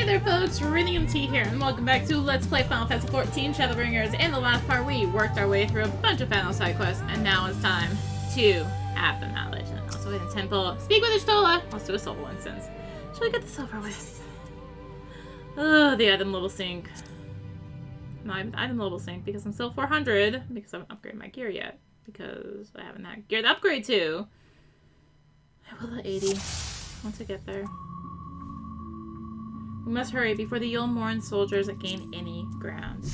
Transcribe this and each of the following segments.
Hey there folks, rinimt here, and welcome back to Let's Play Final Fantasy XIV Shadowbringers. In the last part, we worked our way through a bunch of final side quests, and now it's time to have the knowledge. And also in the temple, speak with Ishtola. Let's do a solo instance. Shall we get this over with? Oh, the item level sync. Not even item level sync, because I'm still 400, because I haven't upgraded my gear yet. Because I haven't had gear to upgrade to. I will at 80, once I get there. We must hurry before the Yulmorn soldiers gain any ground.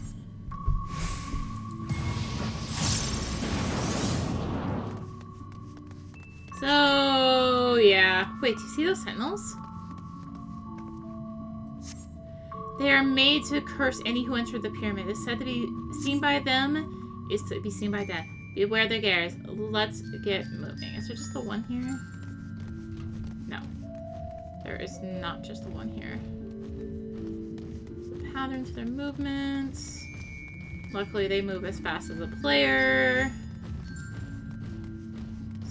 So, yeah. Wait, do you see those sentinels? They are made to curse any who enter the pyramid. It's said to be seen by them is to be seen by death. Beware their gares. Let's get moving. Is there just the one here? No. There is not just the one here. Pattern to their movements. Luckily, they move as fast as the player.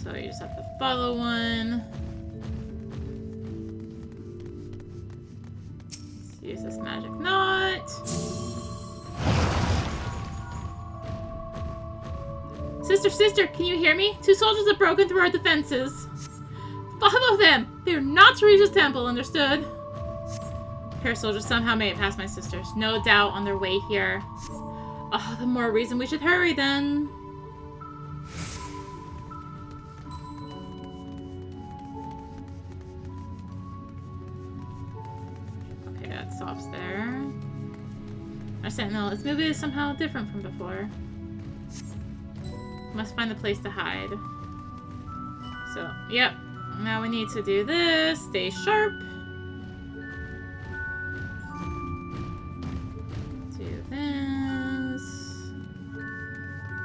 So you just have to follow one. Let's use this magic knot. Sister, can you hear me? 2 soldiers have broken through our defenses. Follow them! They are not to reach this temple, understood? Pair soldiers somehow made it past my sisters. No doubt on their way here. Oh, the more reason we should hurry then. Okay, that stops there. Our sentinel. Its movement is somehow different from before. Must find a place to hide. So, yep. Now we need to do this. Stay sharp.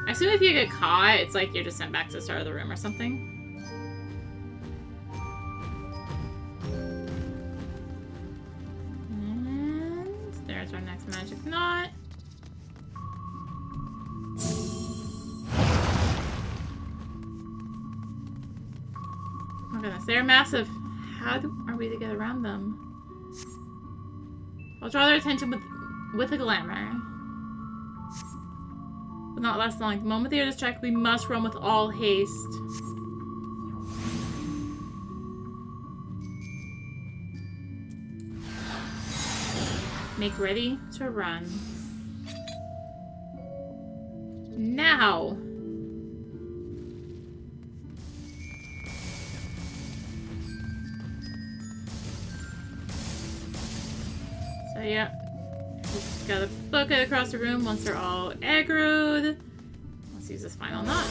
I assume if you get caught, it's like you're just sent back to the start of the room or something. And there's our next magic knot. Oh goodness, they're massive. How are we to get around them? I'll draw their attention with a glamour. Will not last long. The moment they are distracted, we must run with all haste. Make ready to run. Now! So yeah. Just gotta book it across the room once they're all aggroed. Let's use this final knot.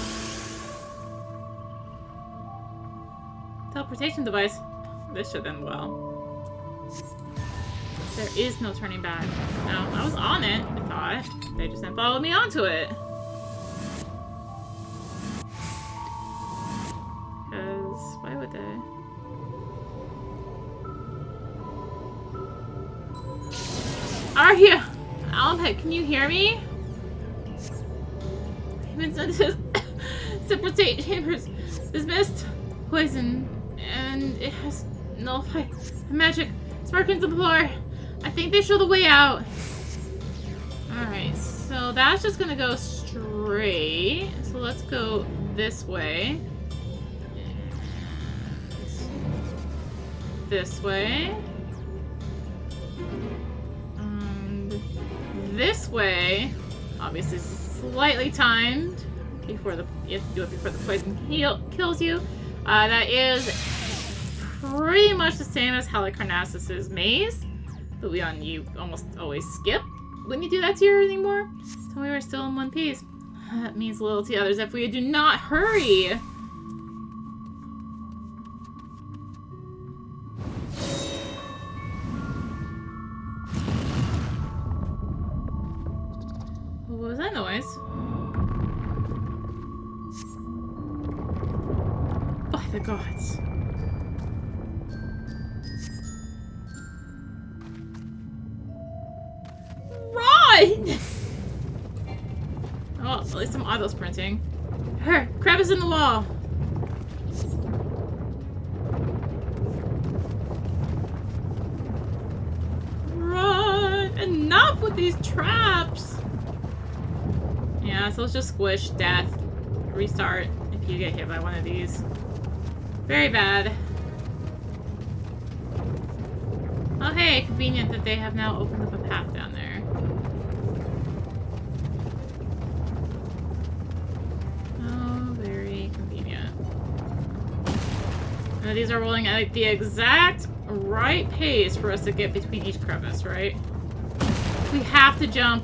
Teleportation device. This should end well. There is no turning back. No, I was on it, I thought. They just didn't follow me onto it. Because, why would they? Are you? Alpet, can you hear me? Separate chambers. This mist, poison, and it has nullified magic sparking to the floor. I think they show the way out. Alright, so that's just gonna go straight. So let's go this way. This way. This way, obviously slightly timed before the you have to do it before the poison kills you. That is pretty much the same as Halicarnass's maze, but you almost always skip when you do that to your anymore. So we were still in one piece. That means little to others if we do not hurry. What was that noise? By the gods. Run! Oh, at least I'm auto sprinting. Her, crab is in the wall. with these traps? Yeah, so let's just squish, death, restart if you get hit by one of these. Very bad. Oh hey, convenient that they have now opened up a path down there. Oh, very convenient. Now these are rolling at the exact right pace for us to get between each crevice, right? We have to jump.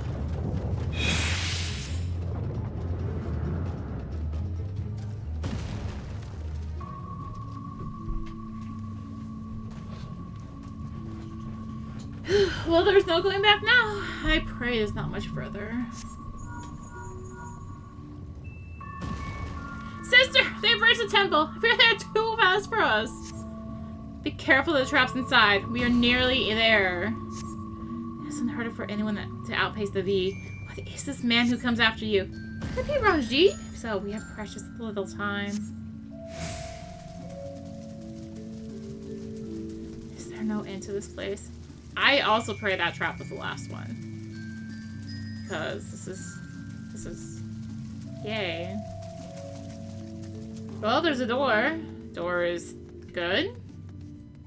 Well, there's no going back now. I pray it's not much further. Sister! They've reached the temple! I fear they're too fast for us! Be careful of the traps inside. We are nearly there. It isn't harder for anyone to outpace the V. What is this man who comes after you? Could it be Ranji? If so, we have precious little time. Is there no end to this place? I also pray that trap was the last one. Because this is... Yay. Well, there's a door. Door is good.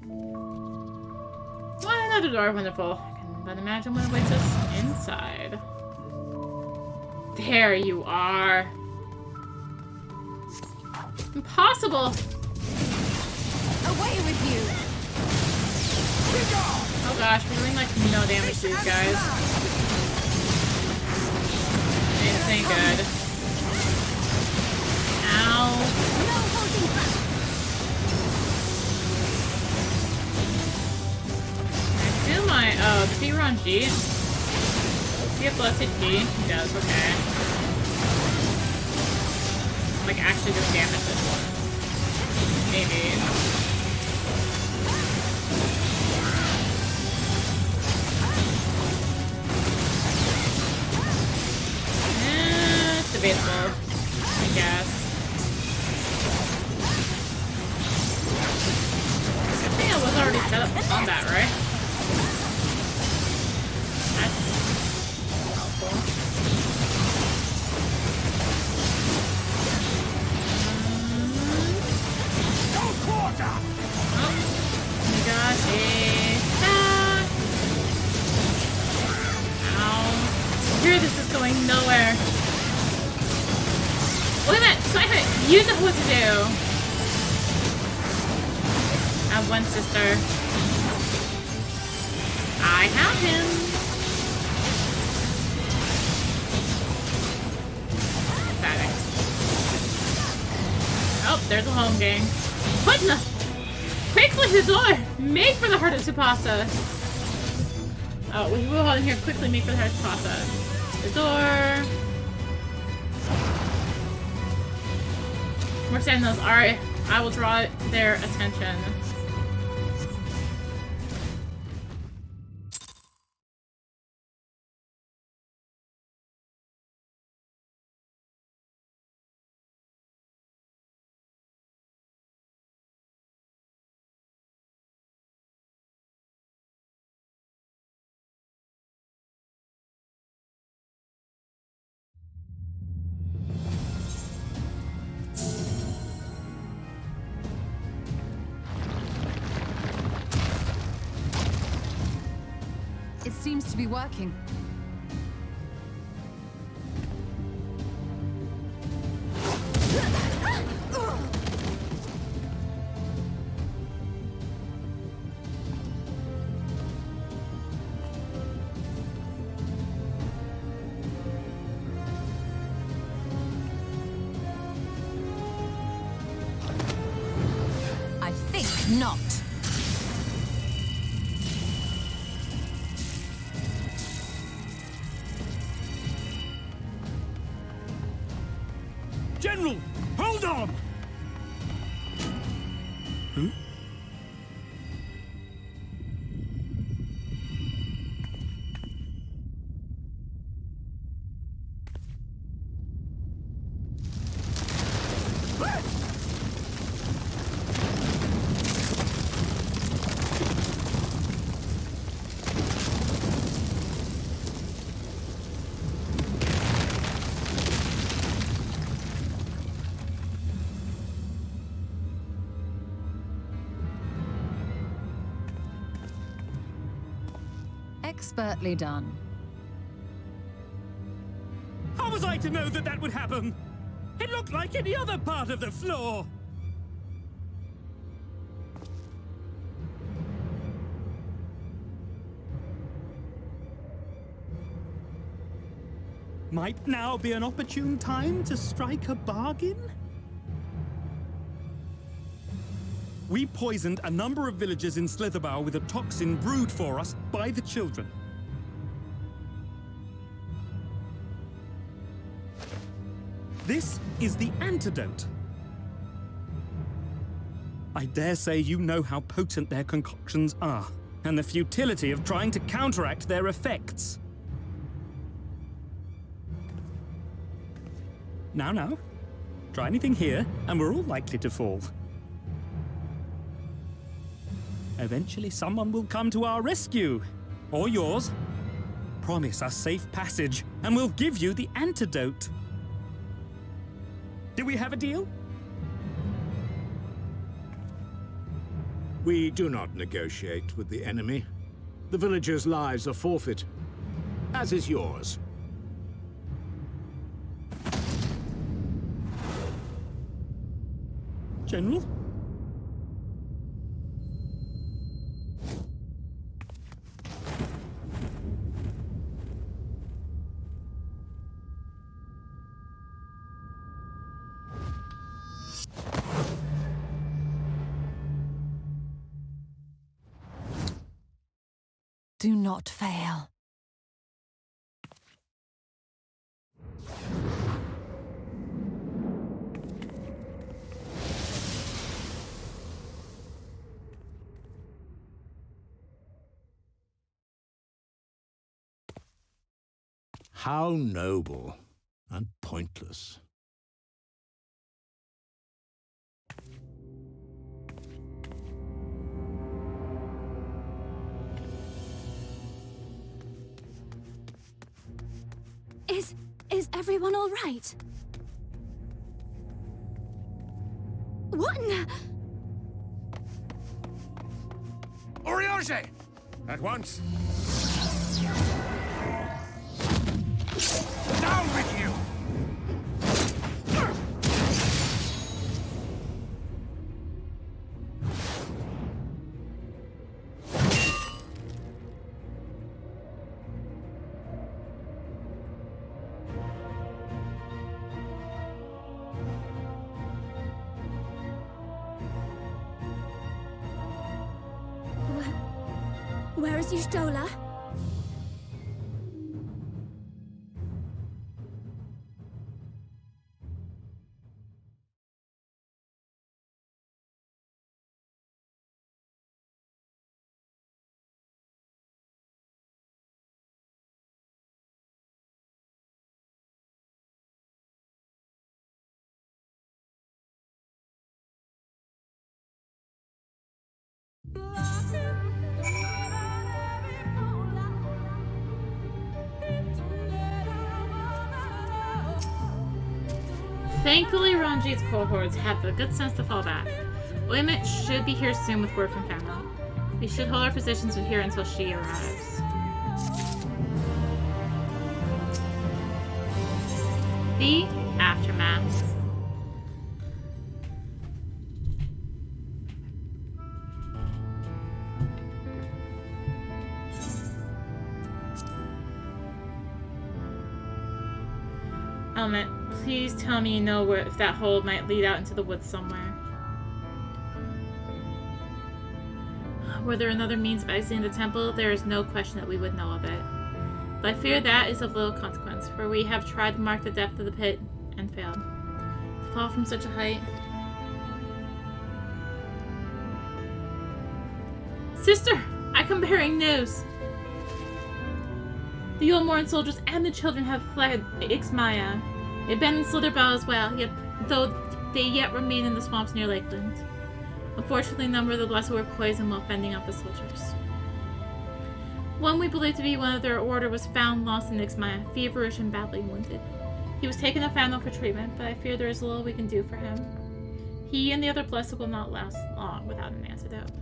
Well, another door, wonderful. I can but imagine what awaits us inside. There you are. Impossible! Away with you! Oh gosh, we're doing like no damage to these guys. This ain't good. Ow. No holding back. I do my does he run G? Does he have blessed G? He does, okay. Like actually just damage this one. Maybe. Debatable, I guess. I think I was already set up for combat, right? That's helpful. Oh my gosh, ow. Here, this is going nowhere. Look at that! Snipe it! You know what to do! I have one sister. I have him! Pathetic. Oh, there's a home gang. What in the... Quickly, the door! Make for the heart of Tsupasa! Oh, we will hold in here. Quickly make for the heart of Tsupasa. The door... More sentinels. Alright, I will draw their attention. It seems to be working. I think not. General, hold on! Huh? Expertly done. How was I to know that that would happen? It looked like any other part of the floor. Might now be an opportune time to strike a bargain? We poisoned a number of villagers in Slitherbough with a toxin brewed for us by the children. This is the antidote. I dare say you know how potent their concoctions are, and the futility of trying to counteract their effects. Now, try anything here, and we're all likely to fall. Eventually, someone will come to our rescue, or yours. Promise us safe passage, and we'll give you the antidote. Do we have a deal? We do not negotiate with the enemy. The villagers' lives are forfeit, as is yours. General? Do not fail. How noble and pointless. Is everyone all right? What in the... Oriage! At once! Down with you! Where is Y'shtola? Thankfully, Ranji's cohorts have the good sense to fall back. Emet should be here soon with word from Famfrit. We should hold our positions here until she arrives. The aftermath. Emet, please tell me you know where if that hole might lead out into the woods somewhere. Were there another means of exiting the temple, there is no question that we would know of it. But I fear that is of little consequence, for we have tried to mark the depth of the pit and failed. To fall from such a height. Sister! I come bearing news! The Ultros soldiers and the children have fled Ixmaya. They've been in Slitherbough as well, though they yet remain in the swamps near Lakeland. Unfortunately, a number of the blessed were poisoned while fending off the soldiers. One we believe to be one of their order was found lost in Ixmaya, feverish and badly wounded. He was taken to Famfrit for treatment, but I fear there is little we can do for him. He and the other blessed will not last long without an antidote.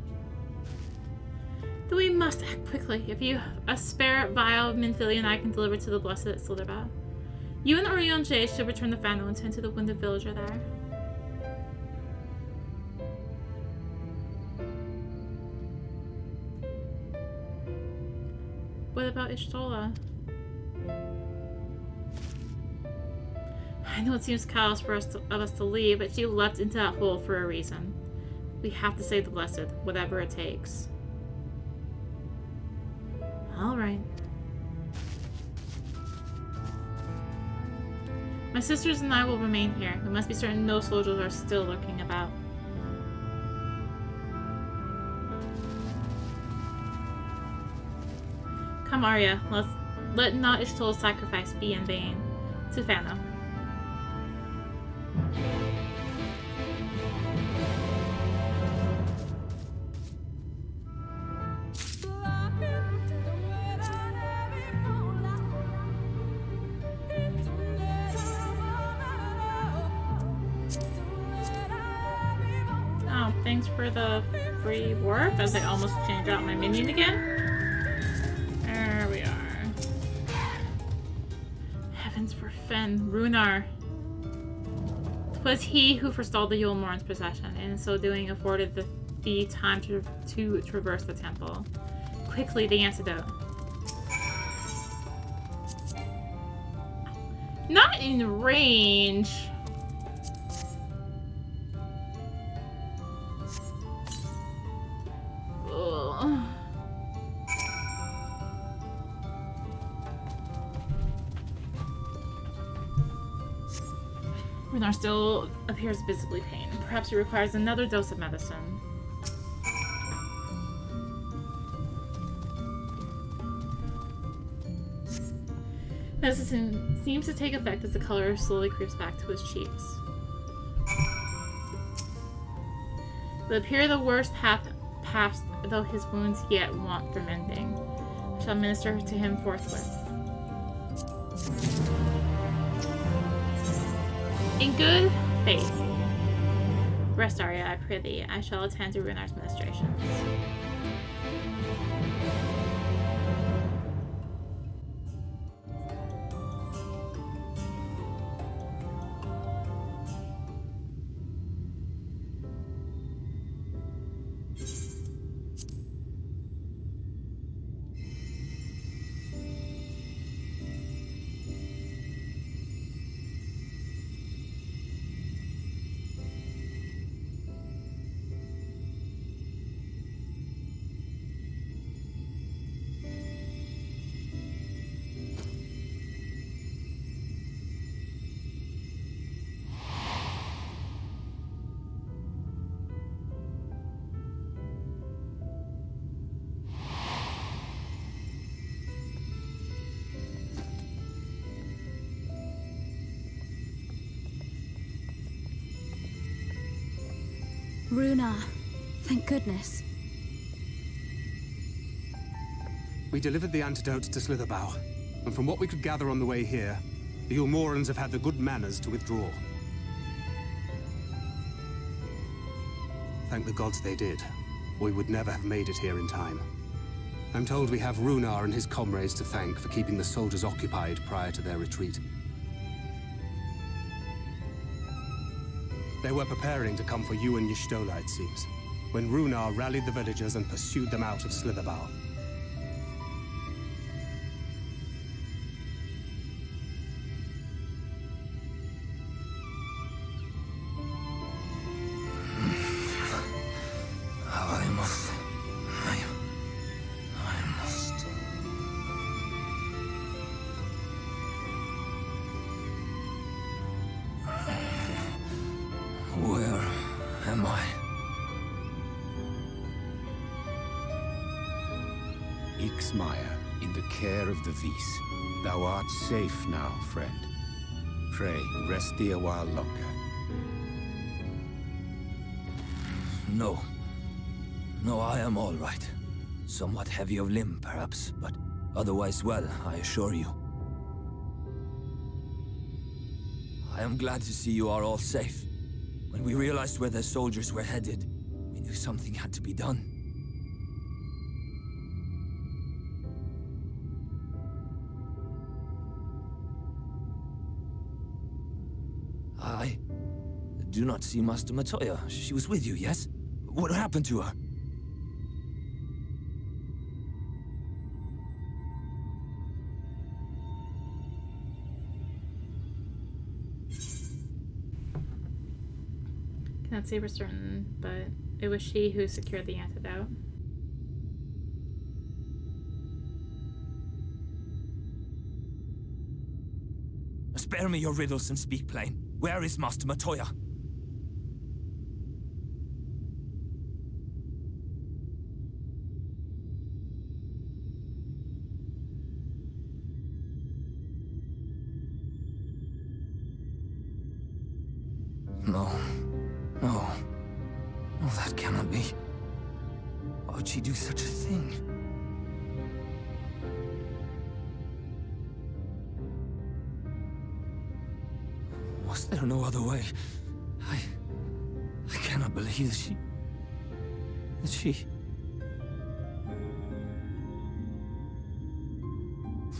Though we must must act quickly. If you a spare vial, Minthili and I can deliver to the blessed at Slitherbough. You and Orionje should return the Fano and tend to the wounded villager there. What about Ishtola? I know it seems callous for us to leave, but she leapt into that hole for a reason. We have to save the blessed, whatever it takes. Alright. My sisters and I will remain here. We must be certain no soldiers are still lurking about. Come, Arya. Let not Ishtol's sacrifice be in vain. To Fano. Oh, thanks for the free warp as I almost changed out my minion again. There we are. Heavens for Fen, Runar. 'Twas he who forestalled the Yule Morn's procession, and in so doing afforded the time to traverse the temple. Quickly, the antidote. Not in range. Ugh. Runar still appears visibly pain. Perhaps he requires another dose of medicine. Medicine seems to take effect as the color slowly creeps back to his cheeks. It would appear the worst hath passed, though his wounds yet want for mending. I shall minister to him forthwith. In good faith. Rest, Arya, I pray thee. I shall attend to Runar's ministrations. Runar, thank goodness. We delivered the antidote to Slitherbough, and from what we could gather on the way here, the Ulmorans have had the good manners to withdraw. Thank the gods they did, or we would never have made it here in time. I'm told we have Runar and his comrades to thank for keeping the soldiers occupied prior to their retreat. They were preparing to come for you and Y'shtola, it seems, when Runar rallied the villagers and pursued them out of Slitherbough. Where am I? Ixmaya, in the care of the Vis. Thou art safe now, friend. Pray, rest thee a while longer. No. No, I am all right. Somewhat heavy of limb, perhaps, but otherwise well, I assure you. I am glad to see you are all safe. When we realized where the soldiers were headed, we knew something had to be done. I do not see Master Matoya. She was with you, yes? What happened to her? Can't say for certain, but it was she who secured the antidote. Spare me your riddles and speak plain. Where is Master Matoya? No. No. No, that cannot be. Why would she do such a thing? Was there no other way? I cannot believe that she...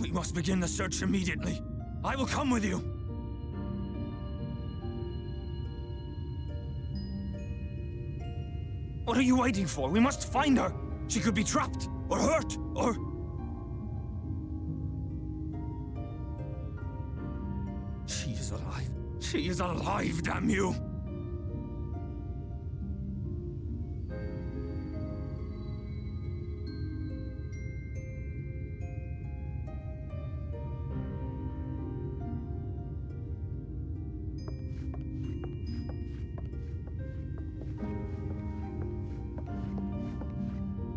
We must begin the search immediately. I will come with you. What are you waiting for? We must find her. She could be trapped, or hurt, or... She is alive. She is alive, damn you!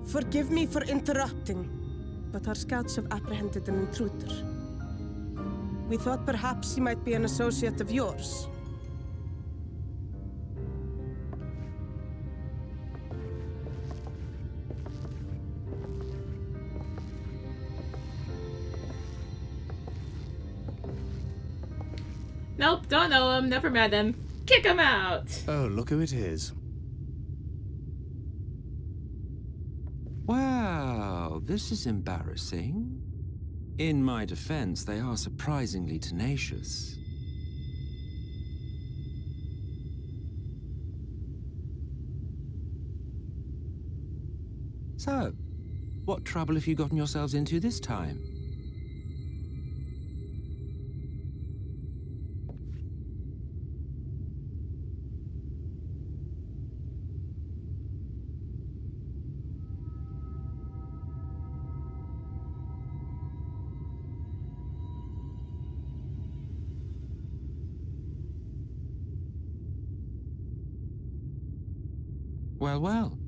Forgive me for interrupting, but our scouts have apprehended an intruder. We thought perhaps he might be an associate of yours. Nope, don't know him, never met him. Kick him out! Oh, look who it is. Well, this is embarrassing. In my defense, they are surprisingly tenacious. So, what trouble have you gotten yourselves into this time? Well, well.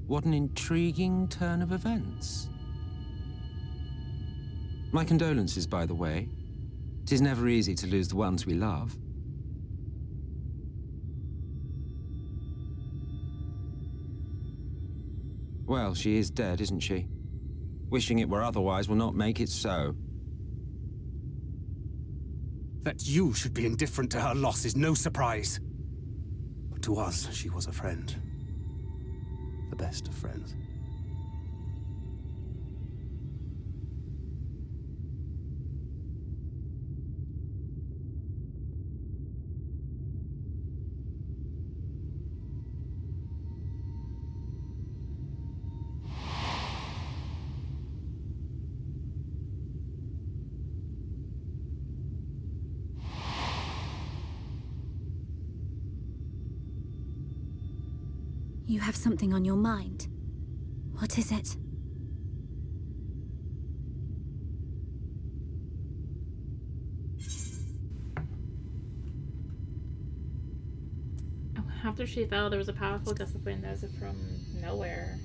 What an intriguing turn of events. My condolences, by the way. 'Tis never easy to lose the ones we love. Well, she is dead, isn't she? Wishing it were otherwise will not make it so. That you should be indifferent to her loss is no surprise. But to us, she was a friend. The best of friends. You have something on your mind. What is it? After she fell, there was a powerful gust of wind as if from nowhere.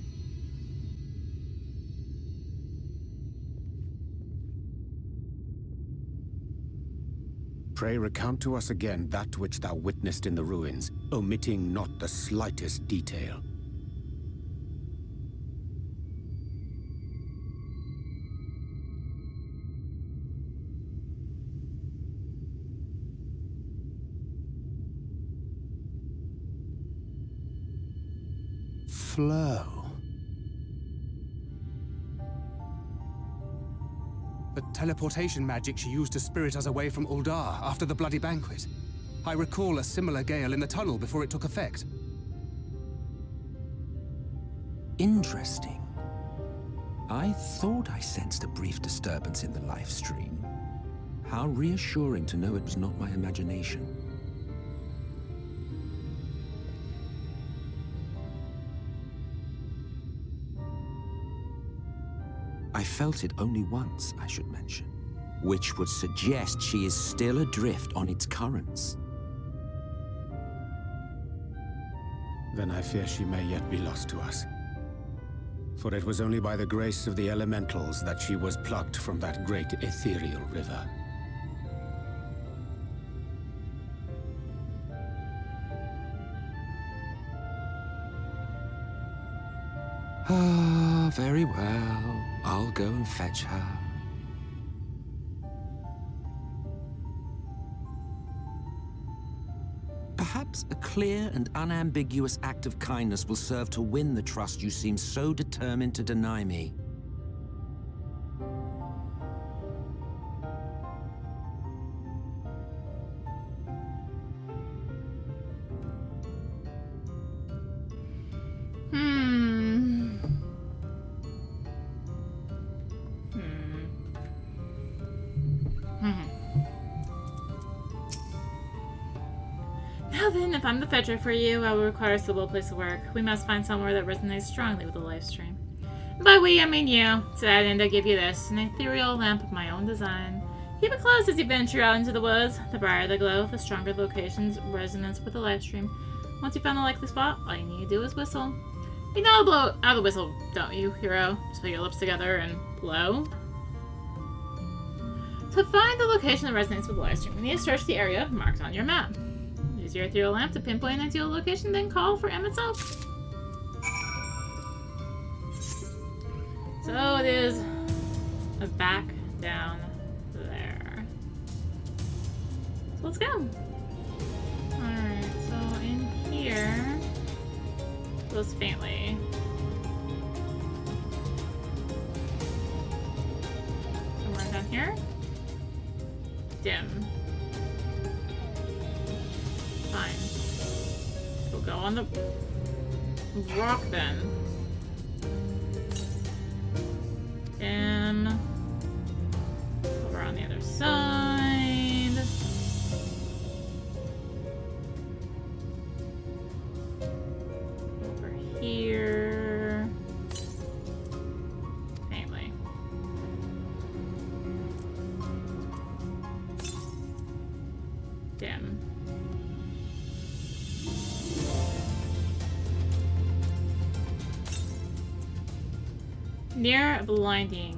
Pray recount to us again that which thou witnessed in the ruins, omitting not the slightest detail. Flow. The teleportation magic she used to spirit us away from Uldar after the bloody banquet. I recall a similar gale in the tunnel before it took effect. Interesting. I thought I sensed a brief disturbance in the live stream. How reassuring to know it was not my imagination. I felt it only once, I should mention, which would suggest she is still adrift on its currents. Then I fear she may yet be lost to us. For it was only by the grace of the elementals that she was plucked from that great ethereal river. Ah, very well. I'll go and fetch her. Perhaps a clear and unambiguous act of kindness will serve to win the trust you seem so determined to deny me. Now then, if I'm the fetcher for you, I will require a suitable place of work. We must find somewhere that resonates strongly with the live stream. And by we, I mean you. To that end, I give you this, an ethereal lamp of my own design. Keep it close as you venture out into the woods. The brighter the glow, the stronger the location's resonance with the live stream. Once you find the likely spot, all you need to do is whistle. You know how to blow out the whistle, don't you, hero? Just put your lips together and blow. To find the location that resonates with the live stream, you need to search the area marked on your map. Use your ethereal lamp to pinpoint an ideal location, then call for emet-selch. So it is back down there. So let's go. Alright, so in here, goes faintly. Somewhere down here. Dim. Fine. We'll go on the rock then. Dim. Over on the other side. Over here. Faintly. Dim. Near blinding.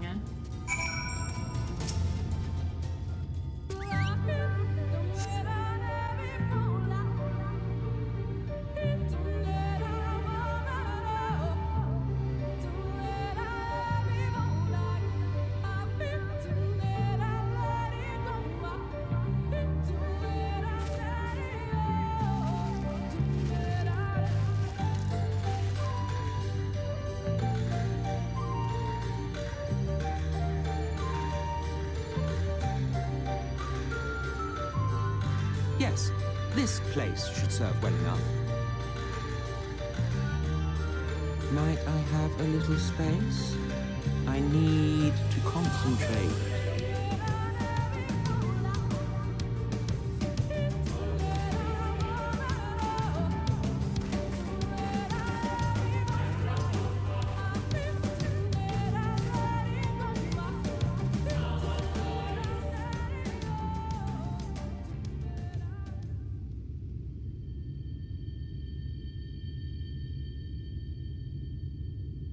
Yes, this place should serve well enough. Might I have a little space? I need to concentrate.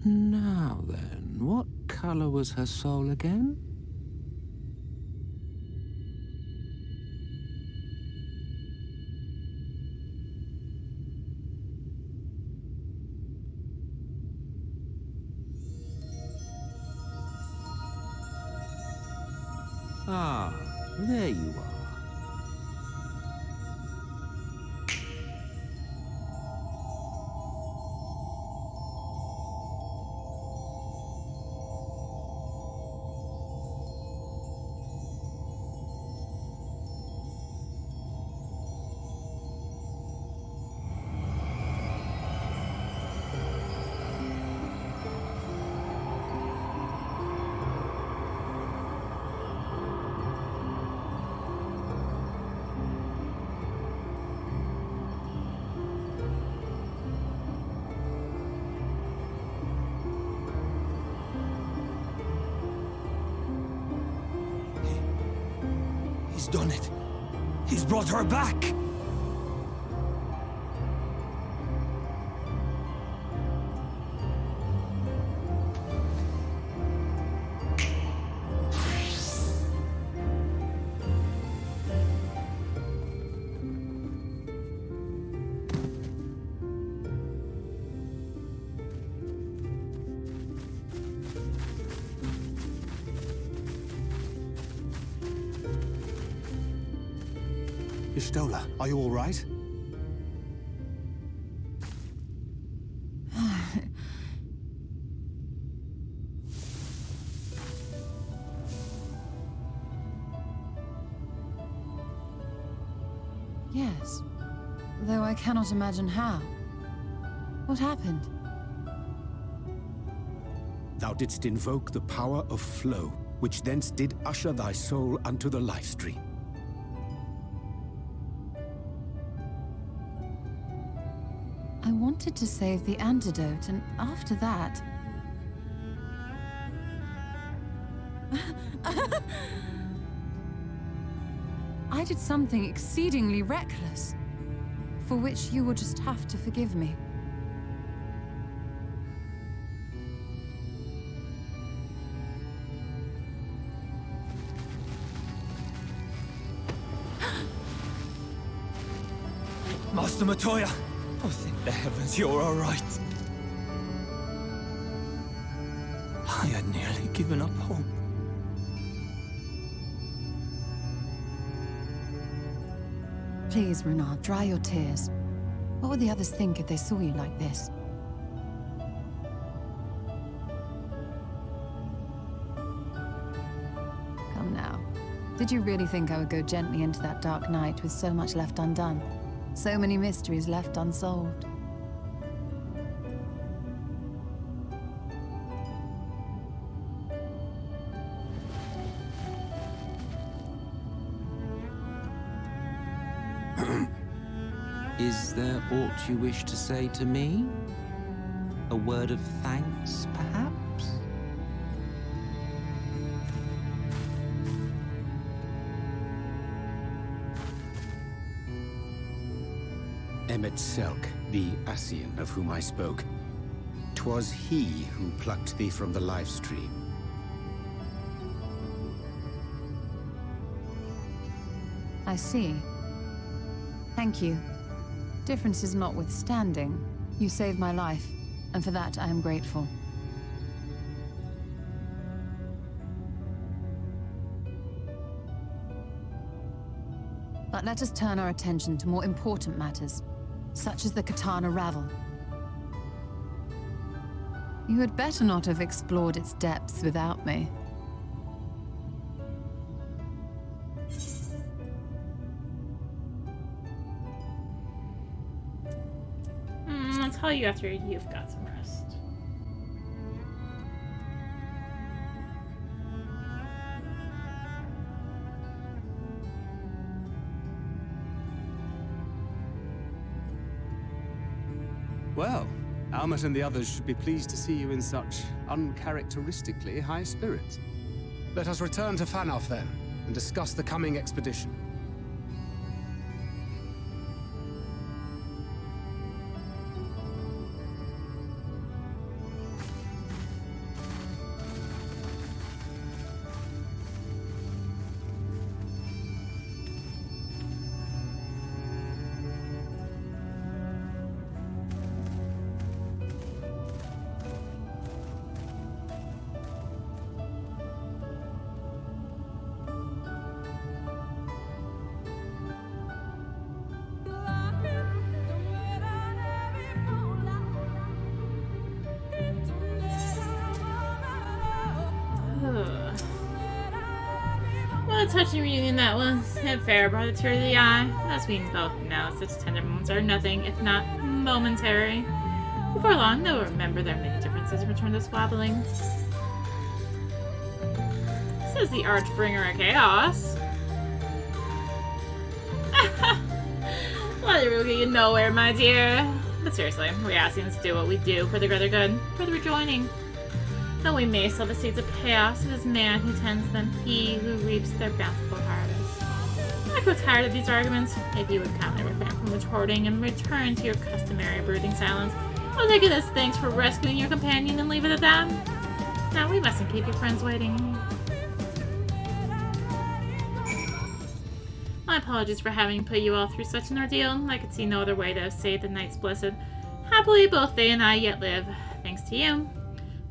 Now then, what color was her soul again? Ah, there you are. He's done it. He's brought her back. Ishtola, are you all right? Yes, though I cannot imagine how. What happened? Thou didst invoke the power of flow, which thence did usher thy soul unto the life stream. I wanted to save the antidote, and after that... I did something exceedingly reckless, for which you will just have to forgive me. Master Matoya! Oh, thank the heavens you're all right. I had nearly given up hope. Please, Runar, dry your tears. What would the others think if they saw you like this? Come now. Did you really think I would go gently into that dark night with so much left undone? So many mysteries left unsolved. Is there aught you wish to say to me? A word of thanks, perhaps? Emet-selch, the Ascian of whom I spoke. 'Twas he who plucked thee from the life stream. I see. Thank you. Differences notwithstanding, you saved my life, and for that I am grateful. But let us turn our attention to more important matters, such as the Qitana Ravel. You had better not have explored its depths without me. I'll tell you after you've got some rest. Well, Almet and the others should be pleased to see you in such uncharacteristically high spirits. Let us return to Fanoff then, and discuss the coming expedition. What a touching reunion that was. It fair brought a tear to the eye. As we both know, such tender moments are nothing if not momentary. Before long, they'll remember their many differences and return to squabbling. Says the Archbringer of Chaos. Well, we're getting nowhere, my dear. But seriously, we're asking us to do what we do for the greater good, for the rejoining. Though we may sow the seeds of chaos, it is man who tends them, he who reaps their bountiful harvest. grow tired of these arguments, if you would kindly refrain from retorting and return to your customary brooding silence, I'll take it as thanks for rescuing your companion and leave it at that. Now, we mustn't keep your friends waiting. My apologies for having put you all through such an ordeal. I could see no other way to say the night's blessed. Happily, both they and I yet live, thanks to you.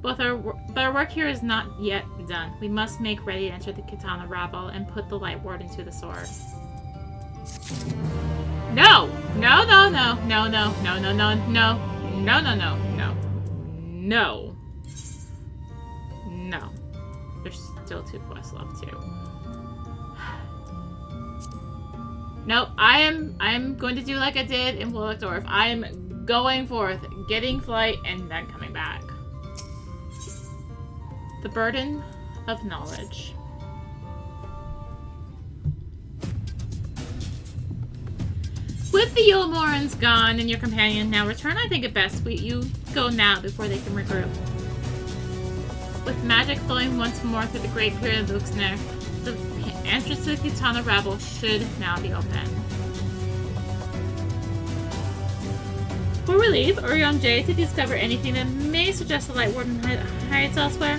But our work here is not yet done. We must make ready to enter the Qitana Ravel and put the light ward into the sword. No! No, no, no, no, no, no, no, no, no, no, no, no, no. No. No. There's still 2 quests left too. Nope, I am going to do like I did in Willicdorf. I am going forth, getting flight, and then coming back. The burden of knowledge. With the Yulmorans gone and your companion now returned, I think it best you go now before they can regroup. With magic flowing once more through the great period of Uxner, the entrance to the Qitana Ravel should now be open. Before we leave, Orion J, did you discover anything that may suggest the Light Warden hides elsewhere?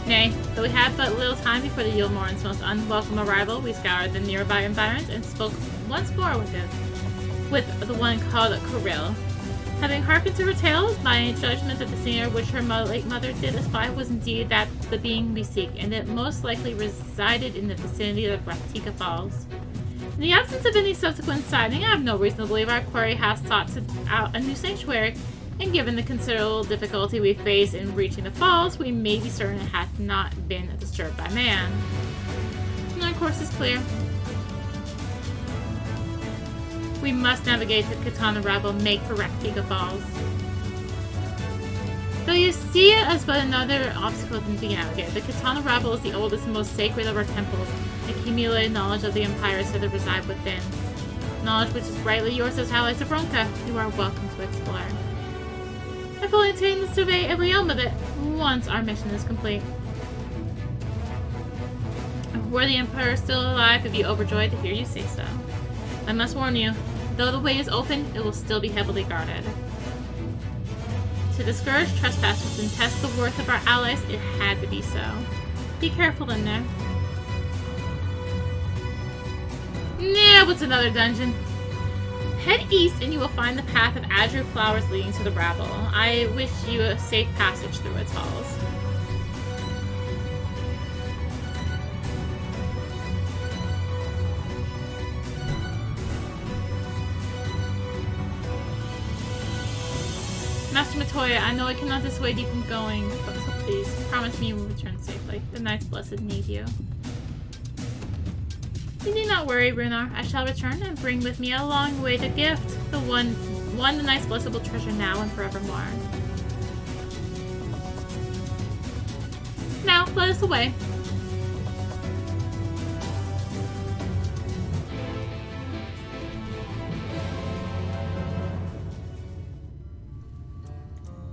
Nay, though we had but little time before the Yulmorans' most unwelcome arrival, we scoured the nearby environs and spoke once more with the one called Kirill. Having hearkened to her tale, my judgment that the singer which her late mother did espy was indeed that the being we seek, and it most likely resided in the vicinity of the Ratika Falls. In the absence of any subsequent sighting, I have no reason to believe our quarry has sought out a new sanctuary, and given the considerable difficulty we face in reaching the falls, we may be certain it hath not been disturbed by man. And our course is clear. We must navigate the Qitana Ravel, make for Ratika Falls. Though you see it as but another obstacle to be navigated, the Qitana Ravel is the oldest and most sacred of our temples. Accumulated knowledge of the Empire is said to reside within. Knowledge which is rightly yours as allies of Ronka. You are welcome to explore. I fully intend to survey every elm of it once our mission is complete. Were the Emperor still alive, I'd be overjoyed to hear you say so. I must warn you, though the way is open, it will still be heavily guarded. To discourage trespassers and test the worth of our allies, it had to be so. Be careful in there. Nah, what's another dungeon? Head east and you will find the path of azure flowers leading to the Ravel. I wish you a safe passage through its halls. Master Matoya, I know I cannot dissuade you from going, but so please, promise me you will return safely. The Knights Blessed need you. You need not worry, Runar. I shall return and bring with me a long-awaited gift. The one the Knights Blessed will treasure now and forevermore. Now, let us away.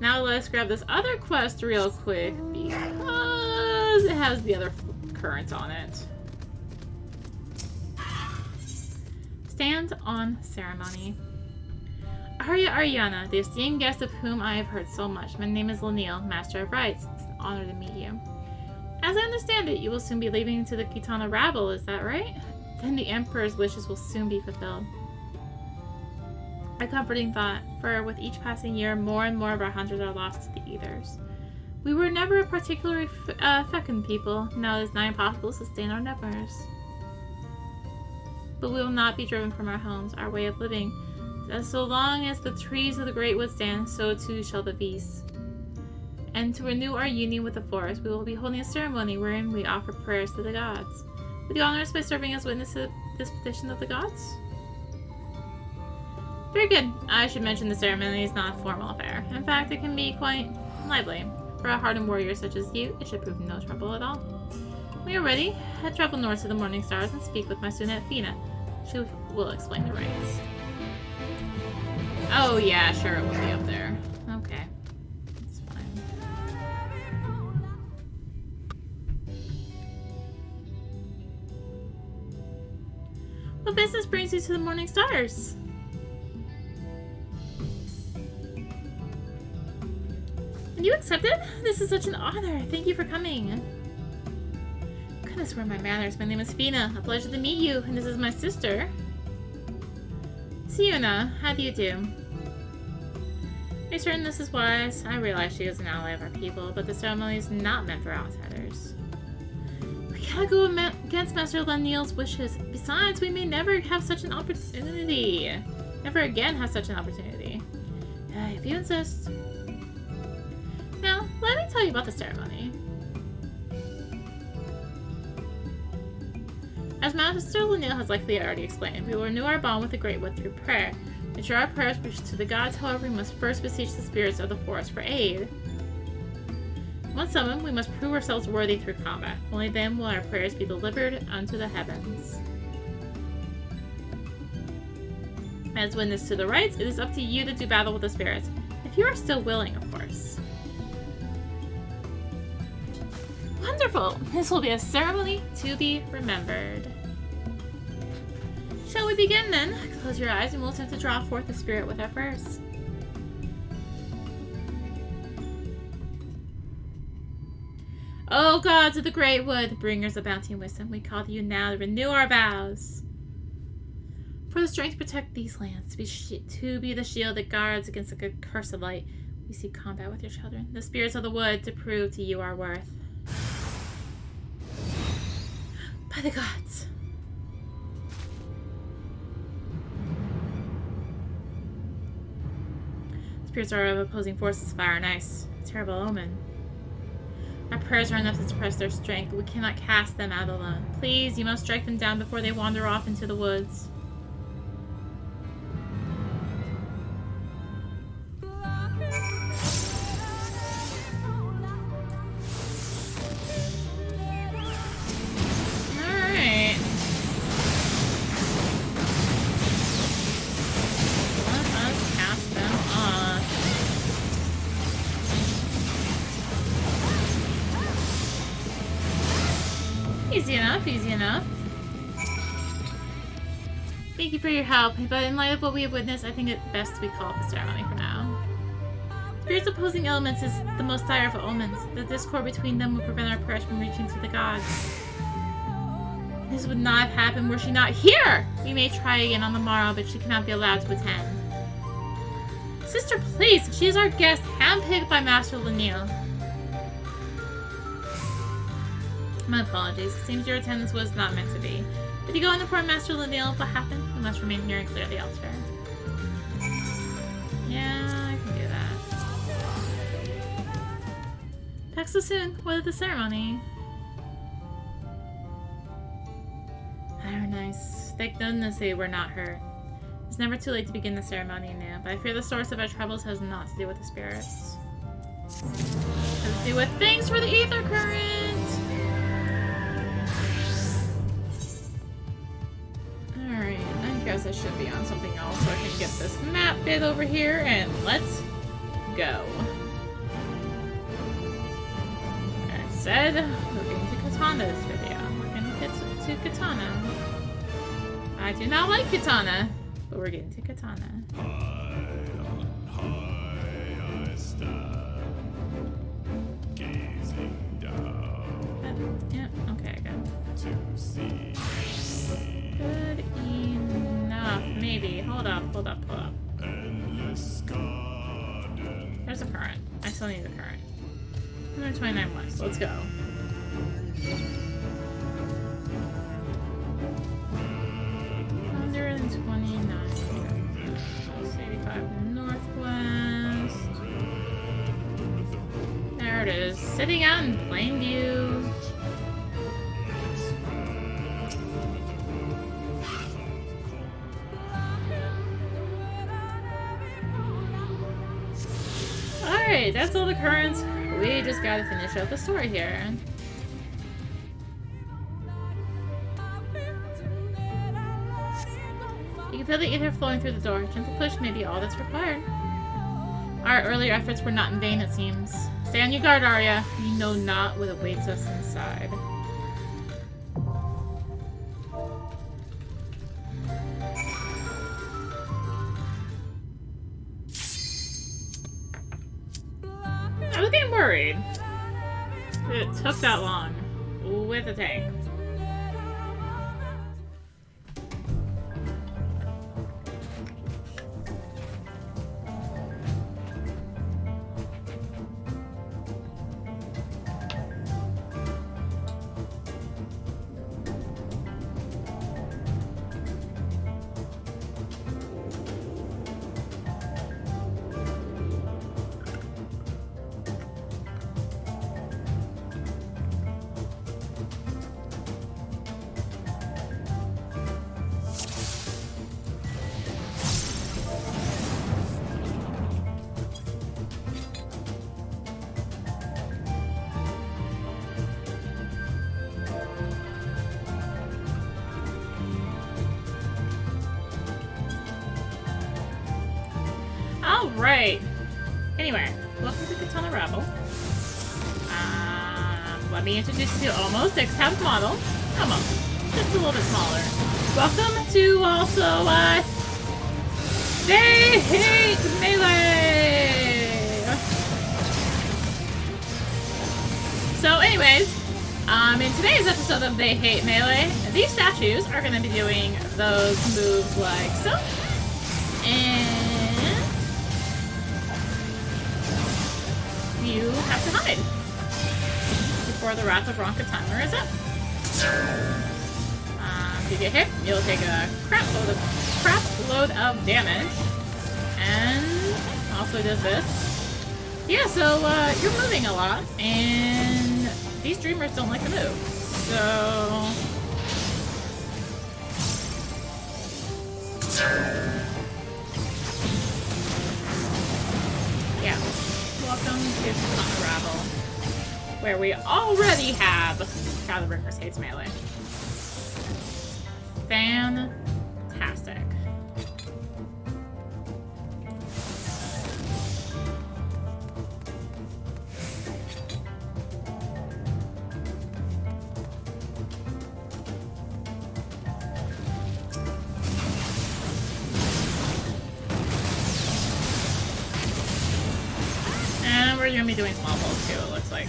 Now let us grab this other quest real quick because it has the other current on it. Stand on ceremony. Arya Ariana, the esteemed guest of whom I have heard so much. My name is Lanil, Master of Rites. It's an honor to meet you. As I understand it, you will soon be leaving to the Qitana Ravel, is that right? Then the Emperor's wishes will soon be fulfilled. A comforting thought, for with each passing year, more and more of our hunters are lost to the Ethers. We were never a particularly fecund people. Now it is nigh impossible to sustain our numbers. But we will not be driven from our homes, our way of living. As so long as the trees of the Great Wood stand, so too shall the beasts. And to renew our union with the forest, we will be holding a ceremony wherein we offer prayers to the gods. Would you honor us by serving as witness to this petition of the gods? Very good. I should mention the ceremony is not a formal affair. In fact, it can be quite lively. For a hardened warrior such as you, it should prove no trouble at all. When you're ready, head travel north to the Morning Stars and speak with my student Fina. She will explain the rites. Oh yeah, sure, it will be up there. Okay. That's fine. What business brings you to the Morning Stars? And you accepted? This is such an honor. Thank you for coming. Goodness, where are my manners? My name is Fina. A pleasure to meet you. And this is my sister. Siuna, how do you do? Are you certain this is wise? I realize she is an ally of our people, but the ceremony is not meant for outsiders. We cannot go against Master Lenniel's wishes. Besides, we may never have such an opportunity. Never again have such an opportunity. If you insist. Now, let me tell you about the ceremony. As Master Lenniel has likely already explained, we will renew our bond with the Great Wood through prayer. To draw our prayers to the gods, however, we must first beseech the spirits of the forest for aid. Once summoned, we must prove ourselves worthy through combat. Only then will our prayers be delivered unto the heavens. As witness to the rites, it is up to you to do battle with the spirits. If you are still willing, of course. Wonderful! This will be a ceremony to be remembered. Shall we begin then? Close your eyes and we'll attempt to draw forth the spirit with our prayers. O gods of the Great Wood, bringers of bounty and wisdom, we call to you now to renew our vows. For the strength to protect these lands, to be the shield that guards against the curse of light, we seek combat with your children, the spirits of the wood, to prove to you our worth. By the gods. Spirits are of opposing forces, fire and ice. A terrible omen. Our prayers are enough to suppress their strength, but we cannot cast them out alone. Please, you must strike them down before they wander off into the woods. Easy enough. Thank you for your help, but in light of what we have witnessed, I think it best to be called the ceremony for now. Spirits opposing elements is the most dire of omens. The discord between them will prevent our prayers from reaching to the gods. This would not have happened were she not here! We may try again on the morrow, but she cannot be allowed to attend. Sister, please! She is our guest, handpicked by Master Lenniel. My apologies. It seems your attendance was not meant to be. If you go and inform Master Lenniel what happened, you must remain here and clear the altar. Yeah, I can do that. Back so soon. What is the ceremony? Very nice. Thank goodness they were not hurt. It's never too late to begin the ceremony now, but I fear the source of our troubles has not to do with the spirits. It has to do with things for the ether current! Alright, I guess I should be on something else so I can get this map bit over here, and let's go. As I said, we're getting to Qitana this video. We're getting to Qitana. I do not like Qitana, but we're getting to Qitana. High I stand, gazing down. Yep, okay, I got it. To see. Good enough, maybe. Hold up. Endless garden. There's a current. I still need the current. 129 west. Let's go. 129. 85 northwest. There it is. Sitting out in plain view. Alright, that's all the currents. We just gotta finish up the story here. You can feel the ether flowing through the door. Gentle push may be all that's required. Our earlier efforts were not in vain, it seems. Stay on your guard, Arya. You know not what awaits us inside. took that long with a tank. Alright. Anyway, welcome to Qitana Ravel. Let me introduce you to almost XIV model. Almost. Just a little bit smaller. Welcome to also, They Hate Melee! So anyways, in today's episode of They Hate Melee, these statues are going to be doing those moves like so. And you have to hide before the Wrath of Qitana is up. If you get hit, you'll take a crap load of damage, and also does this. Yeah, so you're moving a lot, and these dreamers don't like to move. So yeah. Welcome to Qitana Ravel, where we already have Shadowbringers Hates Melee. Fantastic. And we're gonna be doing small balls too, it looks like.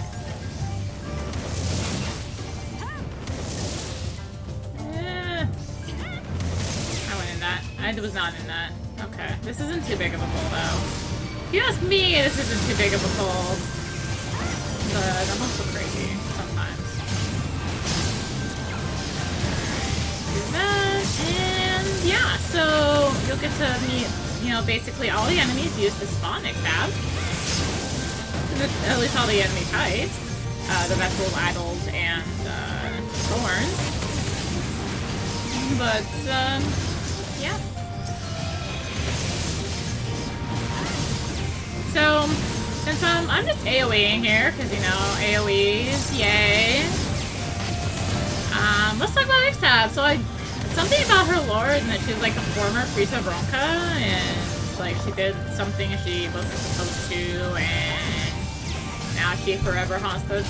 I went in that. I was not in that. Okay. This isn't too big of a pull though. If you ask me, this isn't too big of a pull. But I'm also crazy sometimes. Do that, and yeah, so you'll get to meet, you know, basically all the enemies used to spawn XIV. At least all the enemy types. The Vessel, Idols, and Thorns. But, yeah. So, since I'm just AoEing here, because, you know, AoEs, yay. Let's talk about XIV. So, something about her lore is that she's like a former Prieta Bronca, and, like, she did something she wasn't supposed to, and now she forever haunts the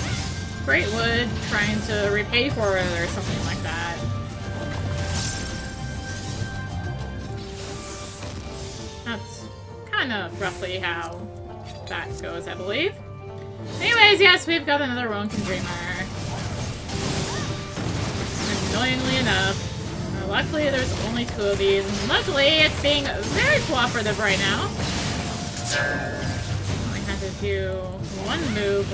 Great Wood, trying to repay for it or something like that. That's kind of roughly how that goes, I believe. Anyways, yes, we've got another Ronkin Dreamer. Annoyingly enough. Luckily, there's only 2 of these, and luckily, it's being very cooperative right now. I have to do 1 move.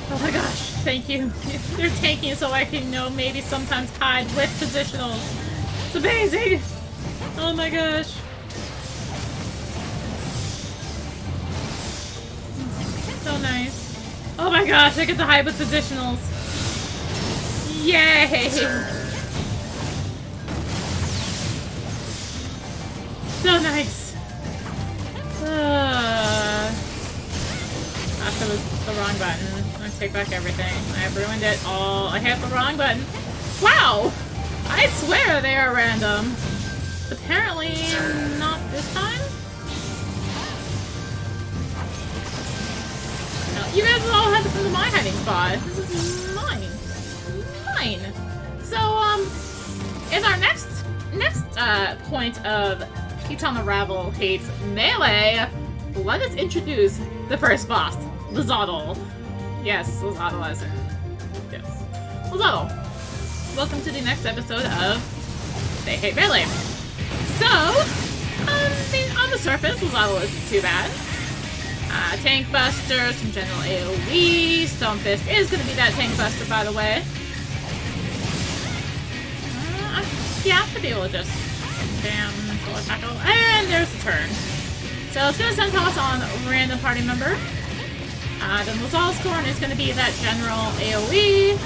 Oh my gosh, thank you. They're tanking so I can, you know, maybe sometimes hide with positionals. It's amazing! Oh my gosh. So nice. Oh my gosh, I get to hide with positionals. Yay! So nice. That was the wrong button. Let's take back everything. I have ruined it all. I hit the wrong button. Wow! I swear they are random. Apparently not this time. No, you guys all had to come to my hiding spot. This is mine. Mine. So, in our next point of Qitana Ravel Hates Melee, let us introduce the first boss, the Zotl. Yes, Lozado lesson. Yes. Lozado, welcome to the next episode of They Hate Melee. So, on the surface, Lozado isn't too bad. Tank Buster, some general AoE. Stone Fist is going to be that Tank Buster, by the way. Yeah, I could be able to just bam, full tackle. And there's the turn. So it's going to send toss on a random party member. Then Lazaro's Scorn is going to be that general AoE.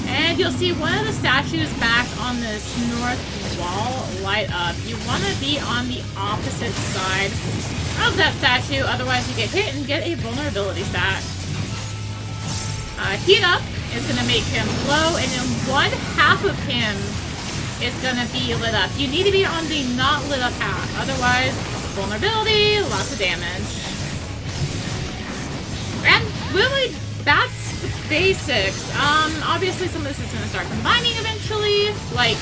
And you'll see one of the statues back on this north wall light up. You want to be on the opposite side of that statue, otherwise you get hit and get a vulnerability stat. Heat Up is going to make him glow, and then one half of him is going to be lit up. You need to be on the not lit up half, otherwise vulnerability, lots of damage. And really, that's the basics. Obviously some of this is going to start combining eventually, like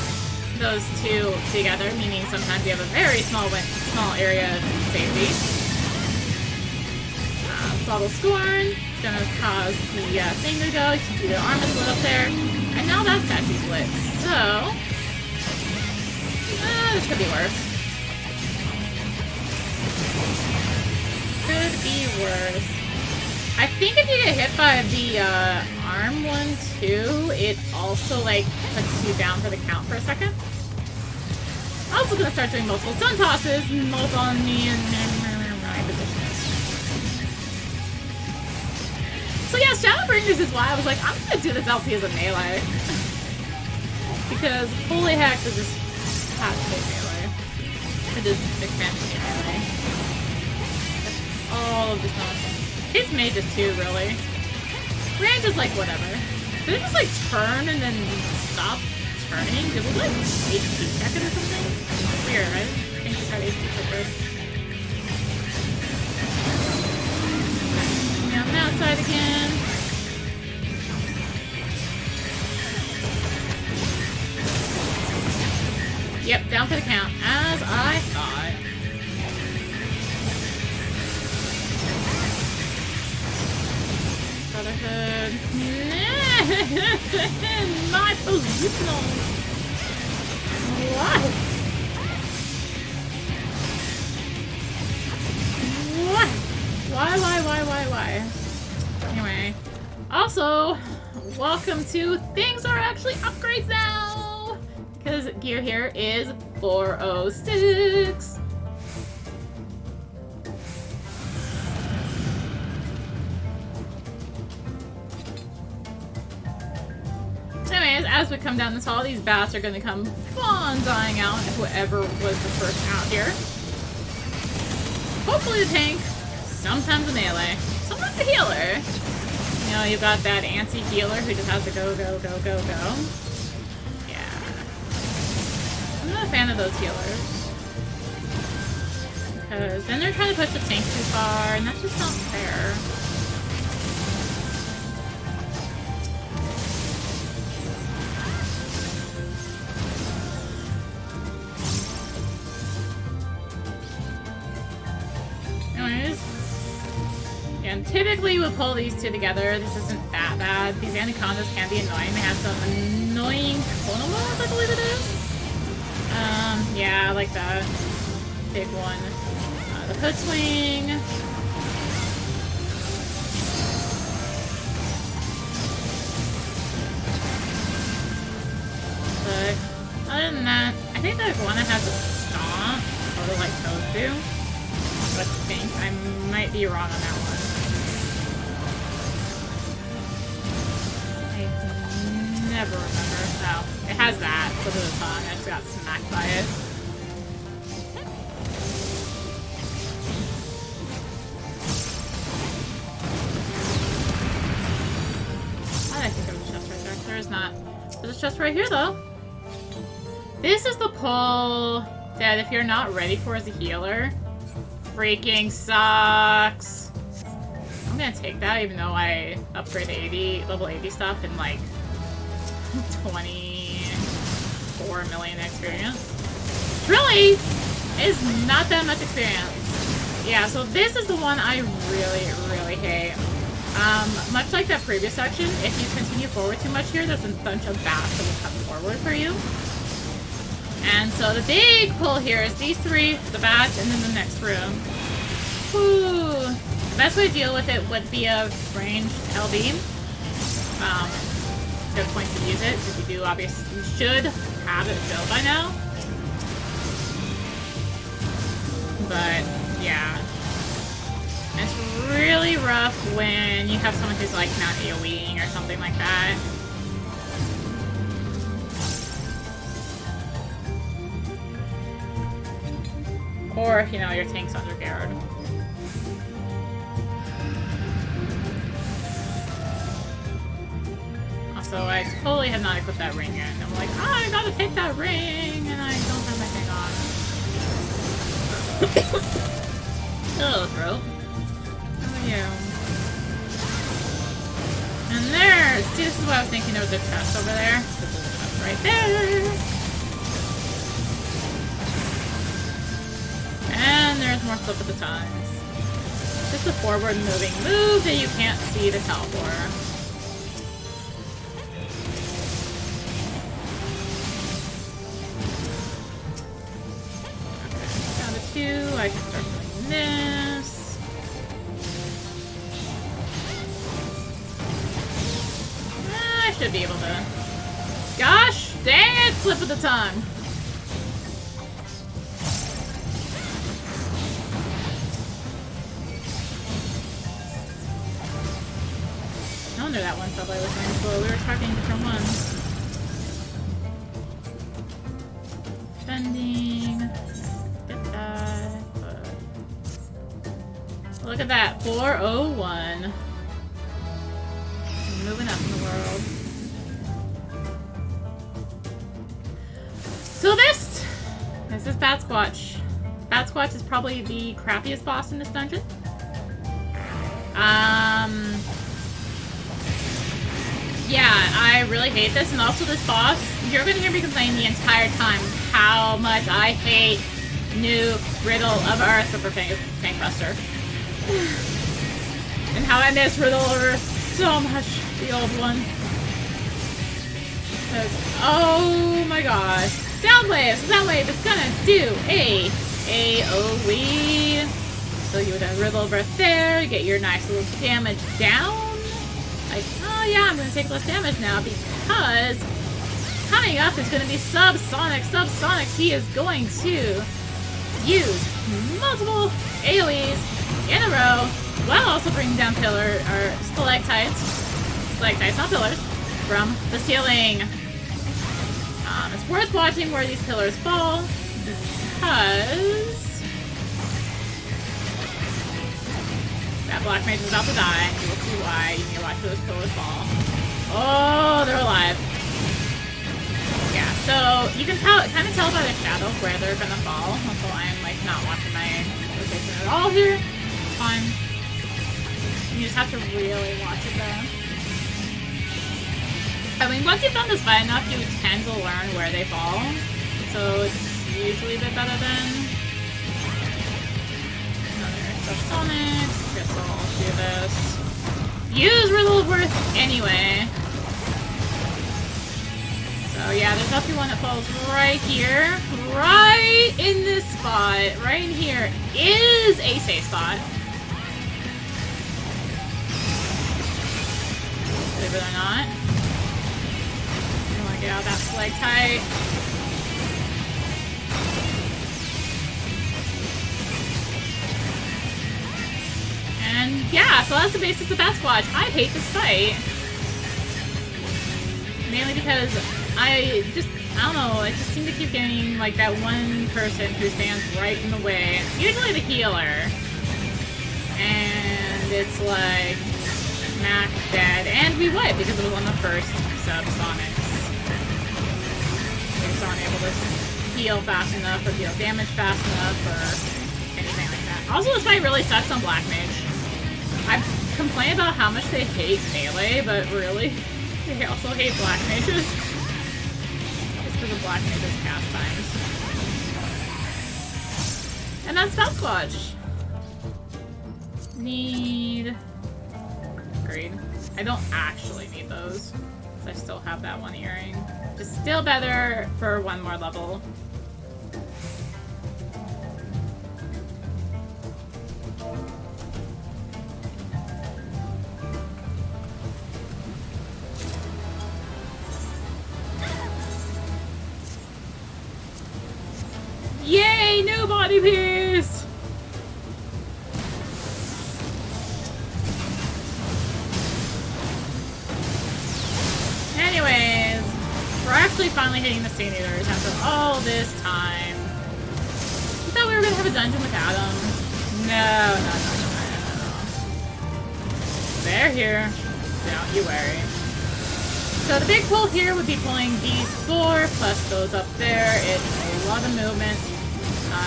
those two together, meaning sometimes you have a very small area of safety. Bottle Scorn is going to cause the thing to go. You can see the arm is lit up there. And now that statue's lit. So, this could be worse. Could be worse. I think if you get hit by the arm one too, it also like puts you down for the count for a second. Also gonna start doing multiple sun tosses, multiple on me and my positions. So yeah, Shadowbringers is why I was like, I'm gonna do this LP as a melee. Because holy heck, this is half melee. It is expansion melee. That's all of this nonsense. His mages too, really. Range is like whatever. Did it just like turn and then stop turning? Did we like HP check it or something? Weird, right? I think it's how HP check works. On that side again. Yep, down for the count, as I thought. Brotherhood. My positional. What? What? Why? Anyway. Also, welcome to things are actually upgrades now! Because gear here is 406. Anyways, as we come down this hall, these bats are going to come dying out, whoever was the first out here. Hopefully the tank, sometimes a melee, sometimes a healer. You know, you've got that anti-healer who just has to go. Yeah. I'm not a fan of those healers. Because then they're trying to push the tank too far, and that's just not fair. And typically we'll pull these two together. This isn't that bad. These anacondas can be annoying. They have some annoying chronomos, I believe it is. Yeah, I like that. Big one. The hood swing. But other than that, I think the iguana has a stomp, sort of like those do. But I think I might be wrong on that one. I never remember. No, it has that. Flip of the tongue. I just got smacked by it. Why did I think there was a chest right there? There is not. There's a chest right here, though. This is the pull that if you're not ready for as a healer, freaking sucks. I'm gonna take that even though I upgrade the level 80 stuff in like 24 million experience. Really is not that much experience. Yeah, so this is the one I really, really hate. Much like that previous section, if you continue forward too much here, there's a bunch of bats that will come forward for you. And so the big pull here is these three, the bats, and then the next room. Whew. The best way to deal with it would be a ranged LB. Good point to use it, because you do obviously, you should have it filled by now. But, yeah. It's really rough when you have someone who's like not AoEing or something like that. Or if, you know, your tank's under guard. Also, I totally have not equipped that ring yet. And I'm like, oh, I gotta take that ring, and I don't have my thing on. Oh, throat. How are you? And there! See, this is what I was thinking, there was a chest over there. There's a chest right there. And there's more flip of the times. Just a forward moving move that you can't see the teleport. Okay, down to 2, I can start doing this. I should be able to. Gosh dang it, slip of the tongue. No wonder that one probably was running slow. We were tracking different ones. Defending. Get that. But... Look at that. 401. Moving up in the world. So this is Bat Squatch. Bat Squatch is probably the crappiest boss in this dungeon. Yeah, I really hate this, and also this boss, you're gonna hear me complain the entire time how much I hate new Riddle of Earth for Tank Buster. And how I miss Riddle of Earth so much, the old one. Because, oh my gosh. Soundwave! Soundwave is gonna do a AoE. So you would have Riddle of Earth there, get your nice little damage down. Like, oh yeah, I'm gonna take less damage now because coming up is gonna be Subsonic. Subsonic, he is going to use multiple AoEs in a row while also bringing down stalactites, not pillars, from the ceiling. It's worth watching where these pillars fall because that black mage is about to die. You will see why. You need to watch those pillars fall. Oh, they're alive. Yeah, so you can kind of tell by the shadow where they're gonna fall. Also, I'm like not watching my rotation at all here. It's fine. You just have to really watch it though. I mean, once you've done this fight enough, you tend to learn where they fall. So it's usually a bit better than Subsonics. Guess I'll do this. Use Riddle of Earth anyway. So yeah, there's actually one that falls right here. Right in this spot. Right in here is a safe spot. Believe it or not. I want to get out of that stalactite. And yeah, so that's the basis of Bat Squatch. I hate this fight. Mainly because I don't know, I just seem to keep getting like that one person who stands right in the way. Usually the healer. And it's like smack dead. And we would because it was on the first Subsonics. We just aren't able to heal fast enough or deal damage fast enough or anything like that. Also, this fight really sucks on Black Mage. I've complained about how much they hate melee, but really, they also hate Black Mages. It's because of Black Mages pastimes. And that's Bat Squatch. Need... Agreed. I don't actually need those. I still have that one earring. Just still better for one more level. Yay! New body piece! Anyways, we're actually finally hitting the Sand Eaters after all this time. We thought we were gonna have a dungeon with Adam. No. They're here. Don't you worry. So the big pull here would be pulling these 4 plus those up there. It's a lot of movement,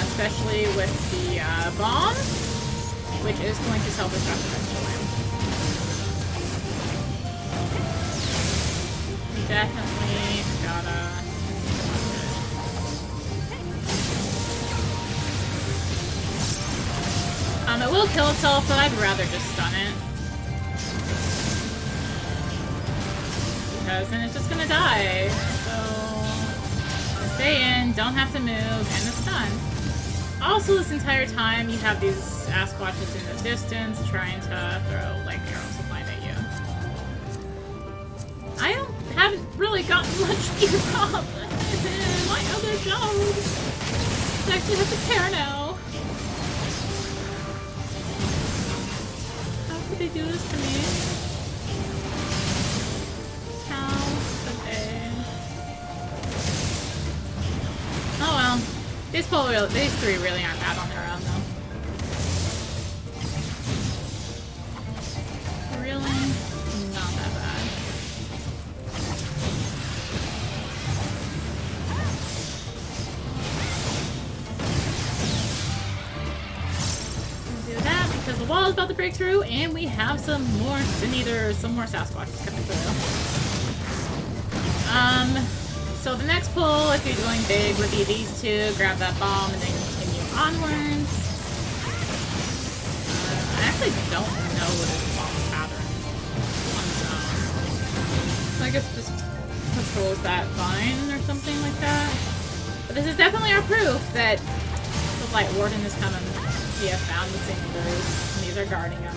especially with the bomb, which is going to self-destruct eventually. Definitely gotta... It will kill itself, but I'd rather just stun it. Because then it's just gonna die. So stay in, don't have to move, and it's stun. Also, this entire time you have these Sasquatches in the distance trying to throw like arrows of light at you. I haven't really gotten much gear up. My other job. I actually have to care now. How could they do this to me? How could they? Oh well. These 3 really aren't bad on their own though. Really? Not that bad. Do that because the wall is about to break through and we have some more Sin Eaters, some more Sasquatches coming through. So the next pull, if you're going big, would be these 2, grab that bomb and then continue onwards. I actually don't know what is the bomb pattern on its own. So I guess just controls that vine or something like that. But this is definitely our proof that the Light Warden is coming. We have found the Sin Eaters, and these are guarding him.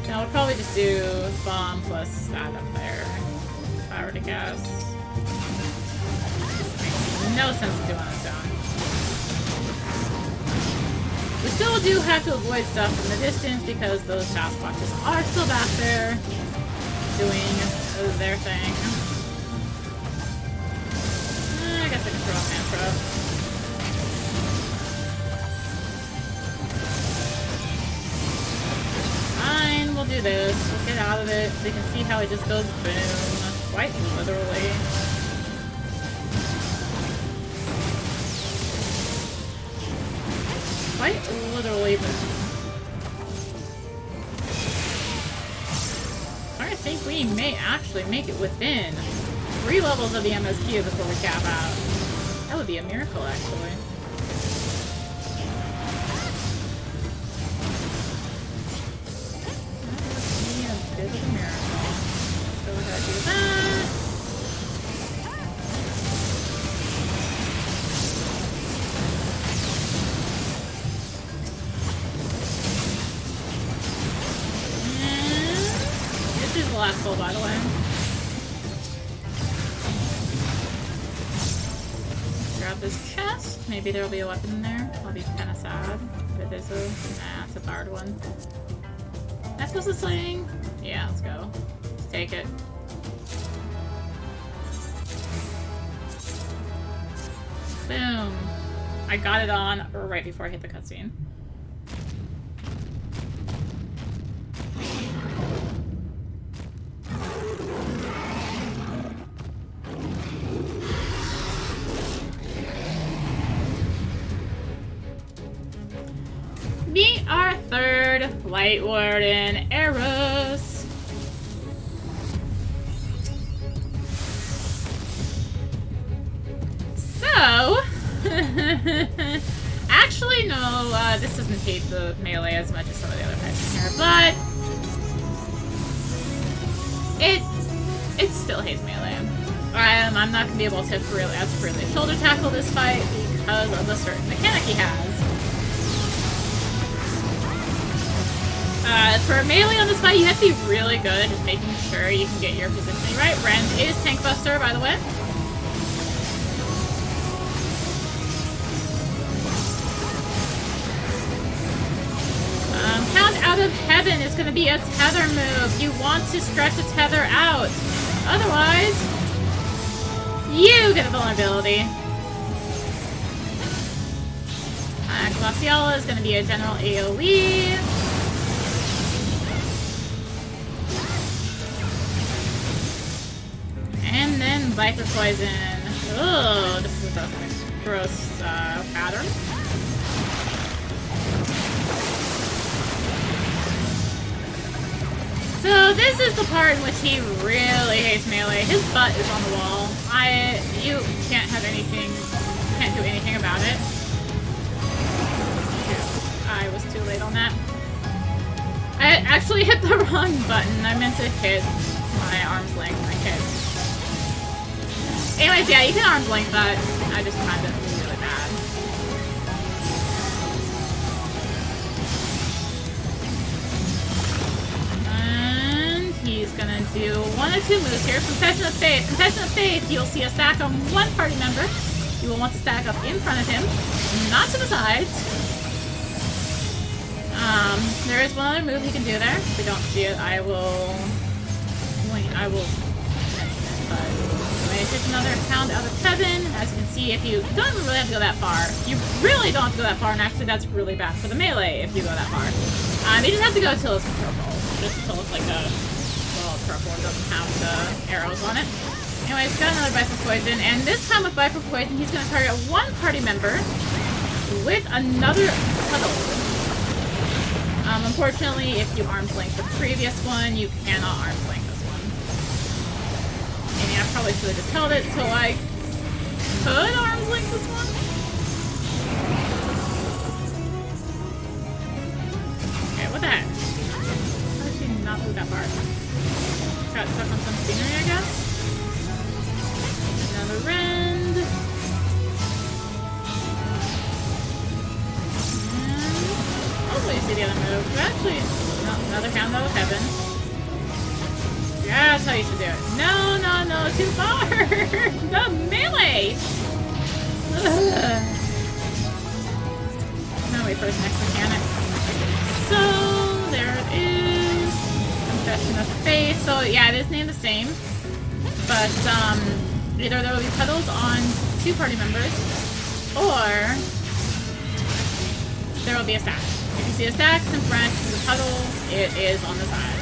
Now we'll probably just do bomb plus that up there, if I were to guess. Makes no sense to do on its own. We still do have to avoid stuff from the distance because those Sasquatches are still back there doing their thing. I guess I can throw a Famfrit. Fine, we'll do this. We'll get out of it so you can see how it just goes boom. Quite literally. Quite literally boom. I think we may actually make it within 3 levels of the MSQ before we cap out. That would be a miracle, actually. Bit of a miracle. So we're gonna do that. And this is the last pull, by the way. Grab this chest. Maybe there'll be a weapon in there. I'll be kind of sad. But there's it's a barred one. That's supposed to sling? Yeah, let's go. Let's take it. Boom. I got it on right before I hit the cutscene. Meet our 3rd Light Warden, Eros. So, Actually, no, this doesn't hate the melee as much as some of the other types in here, but it still hates melee. I'm not gonna be able to freely shoulder tackle this fight because of a certain mechanic he has. For melee on this fight, you have to be really good at just making sure you can get your positioning right. Rend is Tank Buster, by the way. Pound Out of Heaven is going to be a tether move. You want to stretch the tether out. Otherwise, you get a vulnerability. Glaciala is going to be a general AoE. And then Viper Poison. Oh, this is a gross pattern. So this is the part in which he really hates melee. His butt is on the wall. You can't have anything, can't do anything about it. I was too late on that. I actually hit the wrong button. I meant to hit my arm's length. Anyways, yeah, you can arm's length that. I just timed it really bad. And he's gonna do one of two moves here. Confession of Faith. Confession of Faith, you'll see a stack on one party member. You will want to stack up in front of him, not to the sides. There is one other move he can do there. If we don't see it, I will mention it, but just another Pound Out of Heaven. As you can see, if you don't even really have to go that far. You really don't have to go that far, and actually that's really bad for the melee if you go that far. You just have to go till it's purple. Just till it's like a well, purple and doesn't have the arrows on it. Anyways, got another Viper Poison, and this time with Viper Poison, he's going to target one party member with another puddle. Unfortunately, if you arm's length the previous one, you cannot arm's length this one. And yeah, I probably should have just held it so I could arm's length this one. Okay, what the heck? How did she not move that far? Got stuck on some scenery, I guess? Another rend. Hopefully you see the other move. Actually, no, another Pound Out of Heaven. Yeah, that's how you should do it. No, no, no, too far! The melee! Ugh. Now wait for his next mechanic. So, there it is. Confession of Faith. So, yeah, it is named the same. But, either there will be petals on two party members, or there will be a stack. If you see a stack in front of the puddle, it is on the side.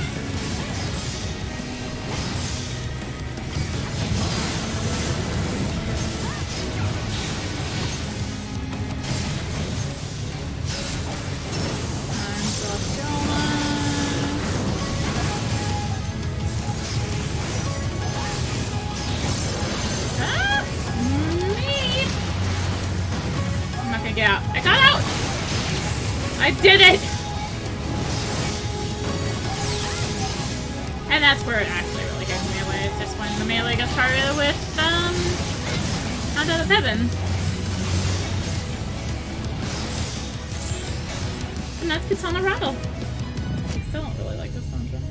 I'm not gonna get out. I got out! I did it! And that's where it actually really hits melee. It's just when the melee gets targeted with, Pound Out of Heaven. And that's Qitana Ravel. I still don't really like this soundtrack.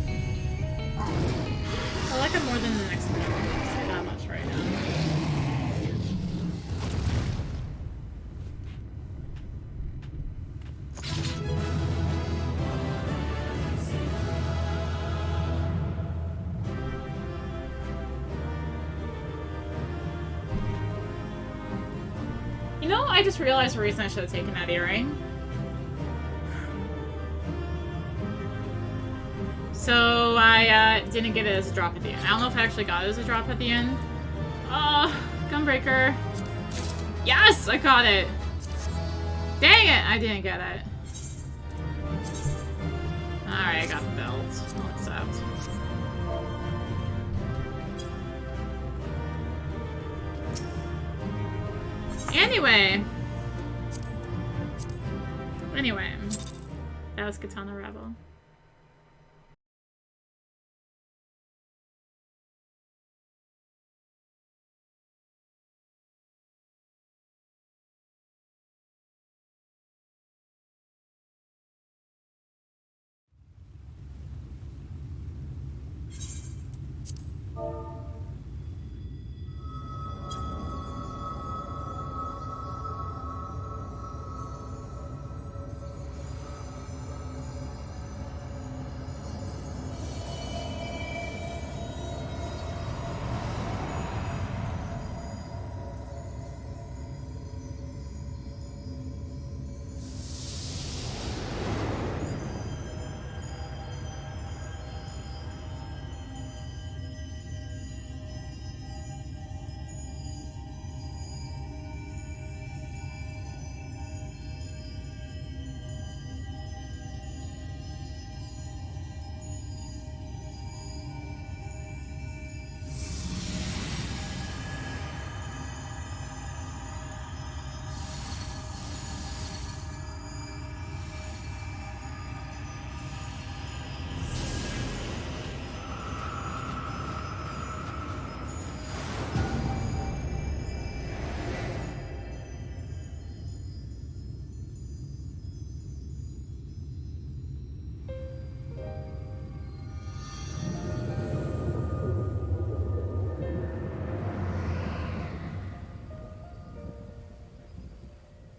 I like it more than the next one. I'll say that much right now. You know, I just realized the reason I should have taken that earring. So I didn't get it as a drop at the end. I don't know if I actually got it as a drop at the end. Oh, Gunbreaker. Yes, I got it. Dang it, I didn't get it. Alright, I got the belt. I'll accept. Anyway, Anyway, that was Qitana Ravel.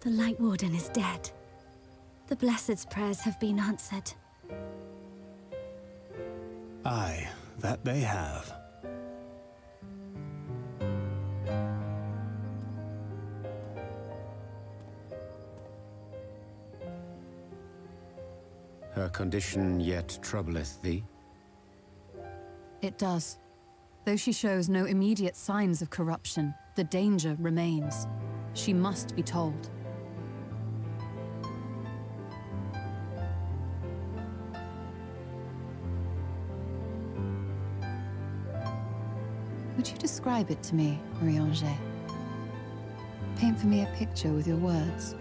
The Light Warden is dead. The Blessed's prayers have been answered. Aye, that they have. Her condition yet troubleth thee? It does. Though she shows no immediate signs of corruption, the danger remains. She must be told. Would you describe it to me, Marie-Angé? Paint for me a picture with your words.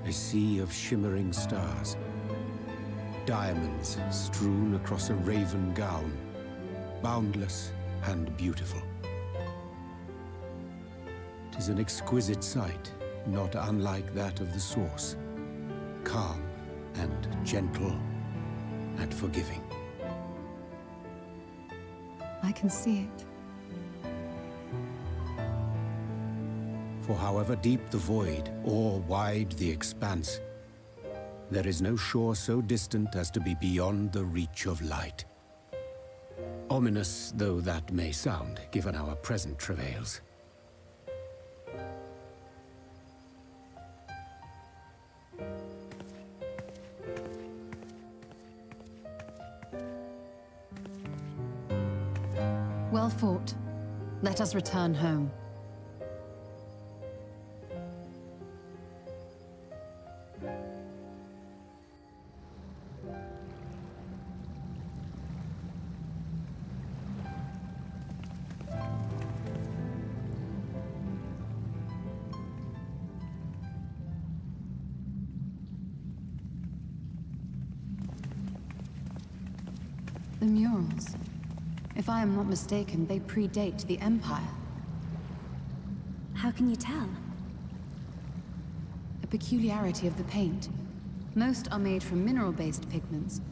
A sea of shimmering stars. Diamonds strewn across a raven gown. Boundless and beautiful. 'Tis an exquisite sight, not unlike that of the source. Calm and gentle and forgiving. I can see it. For however deep the void, or wide the expanse, there is no shore so distant as to be beyond the reach of light. Ominous though that may sound, given our present travails. Well fought. Let us return home. The murals. If I am not mistaken, they predate the Empire. How can you tell? A peculiarity of the paint. Most are made from mineral-based pigments,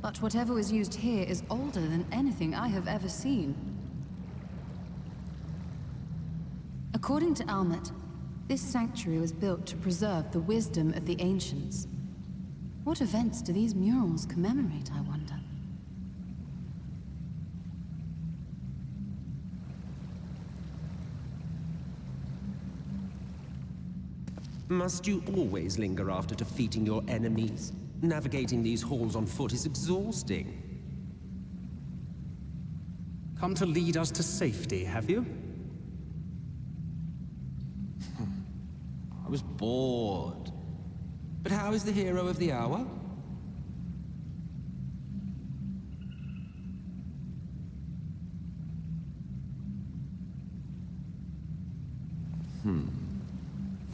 but whatever was used here is older than anything I have ever seen. According to Almet, this sanctuary was built to preserve the wisdom of the ancients. What events do these murals commemorate, I wonder? Must you always linger after defeating your enemies? Navigating these halls on foot is exhausting. Come to lead us to safety, have you? I was bored. But how is the hero of the hour?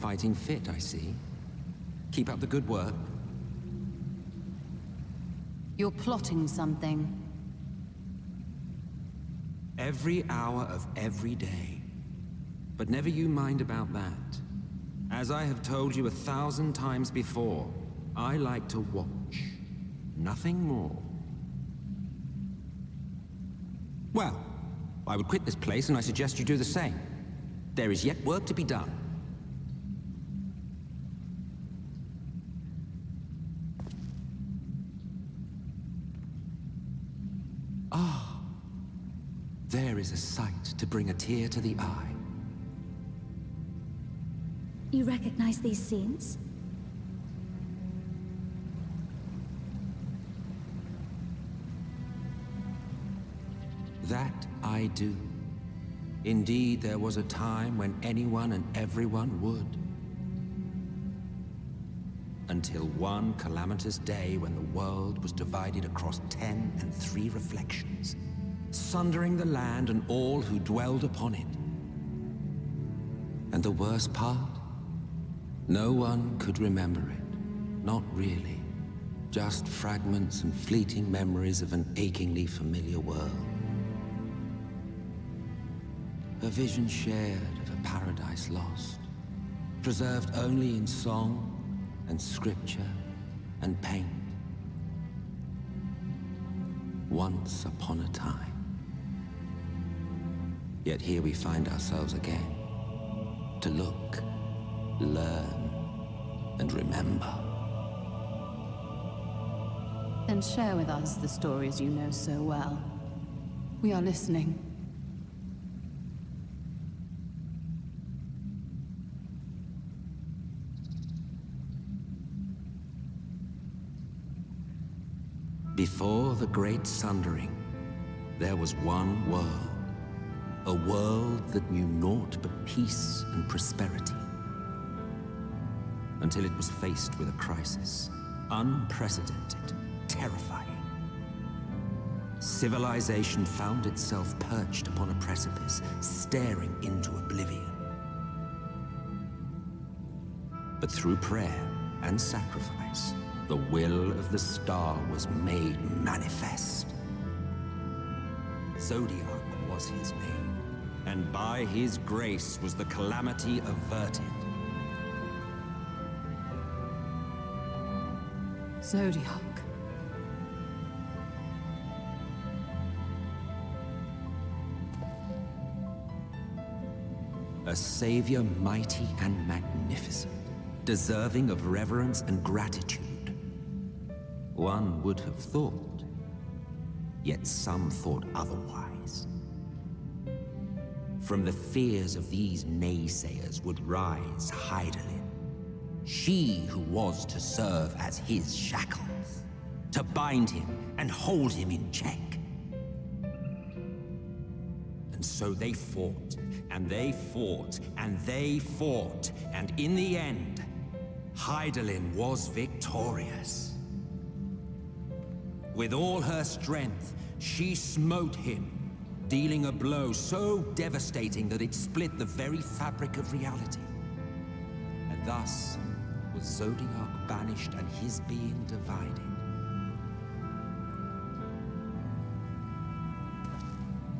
fighting fit, I see. Keep up the good work. You're plotting something. Every hour of every day. But never you mind about that. As I have told you 1,000 times before, I like to watch. Nothing more. Well, I would quit this place, and I suggest you do the same. There is yet work to be done. Ah, there is a sight to bring a tear to the eye. You recognize these scenes? That I do. Indeed, there was a time when anyone and everyone would. Until one calamitous day when the world was divided across 10 and 3 reflections, sundering the land and all who dwelled upon it. And the worst part? No one could remember it. Not really. Just fragments and fleeting memories of an achingly familiar world. A vision shared of a paradise lost, preserved only in song and scripture and paint. Once upon a time. Yet here we find ourselves again, to look, learn, and remember. Then share with us the stories you know so well. We are listening. Before the Great Sundering, there was one world. A world that knew naught but peace and prosperity. Until it was faced with a crisis. Unprecedented, terrifying. Civilization found itself perched upon a precipice, staring into oblivion. But through prayer and sacrifice, the will of the star was made manifest. Zodiac was his name, and by his grace was the calamity averted. Zodiac. A savior mighty and magnificent, deserving of reverence and gratitude. One would have thought, yet some thought otherwise. From the fears of these naysayers would rise Hydaelyn, she who was to serve as his shackles, to bind him and hold him in check. And so they fought, and they fought, and they fought, and in the end, Hydaelyn was victorious. With all her strength, she smote him, dealing a blow so devastating that it split the very fabric of reality. And thus was Zodiac banished and his being divided.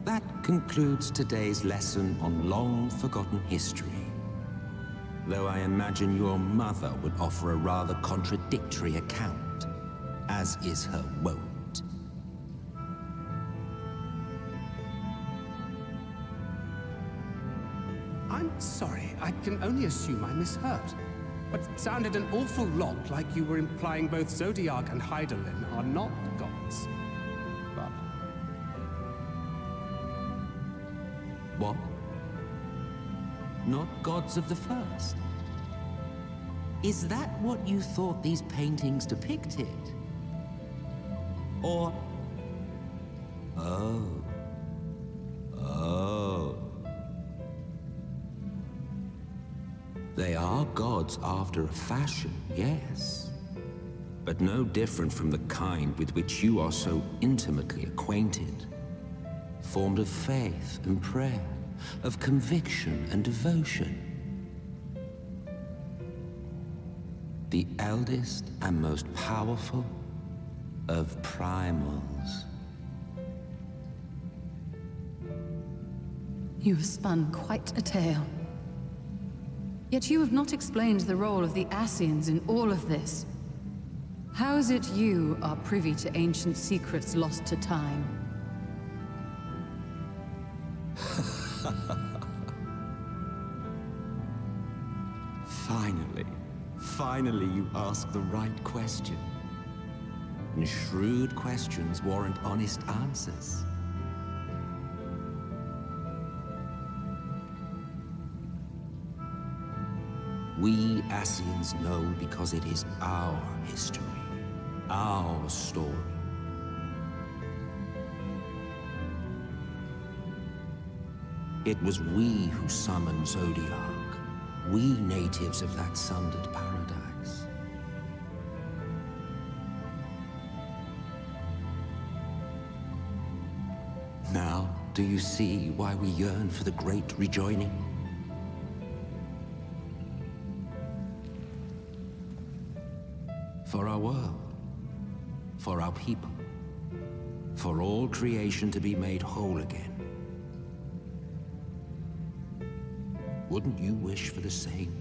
That concludes today's lesson on long-forgotten history. Though I imagine your mother would offer a rather contradictory account, as is her wont. I'm sorry, I can only assume I misheard. But it sounded an awful lot like you were implying both Zodiac and Hydaelyn are not gods. But... What? Not gods of the first? Is that what you thought these paintings depicted? Or... Oh. They are gods after a fashion, yes. But no different from the kind with which you are so intimately acquainted. Formed of faith and prayer, of conviction and devotion. The eldest and most powerful of primals. You have spun quite a tale. Yet you have not explained the role of the Ascians in all of this. How is it you are privy to ancient secrets lost to time? Finally you ask the right question. And shrewd questions warrant honest answers. We Ascians know because it is our history, our story. It was we who summoned Zodiac. We natives of that sundered paradise. Now, do you see why we yearn for the great rejoining? For our world, for our people, for all creation to be made whole again. Wouldn't you wish for the same?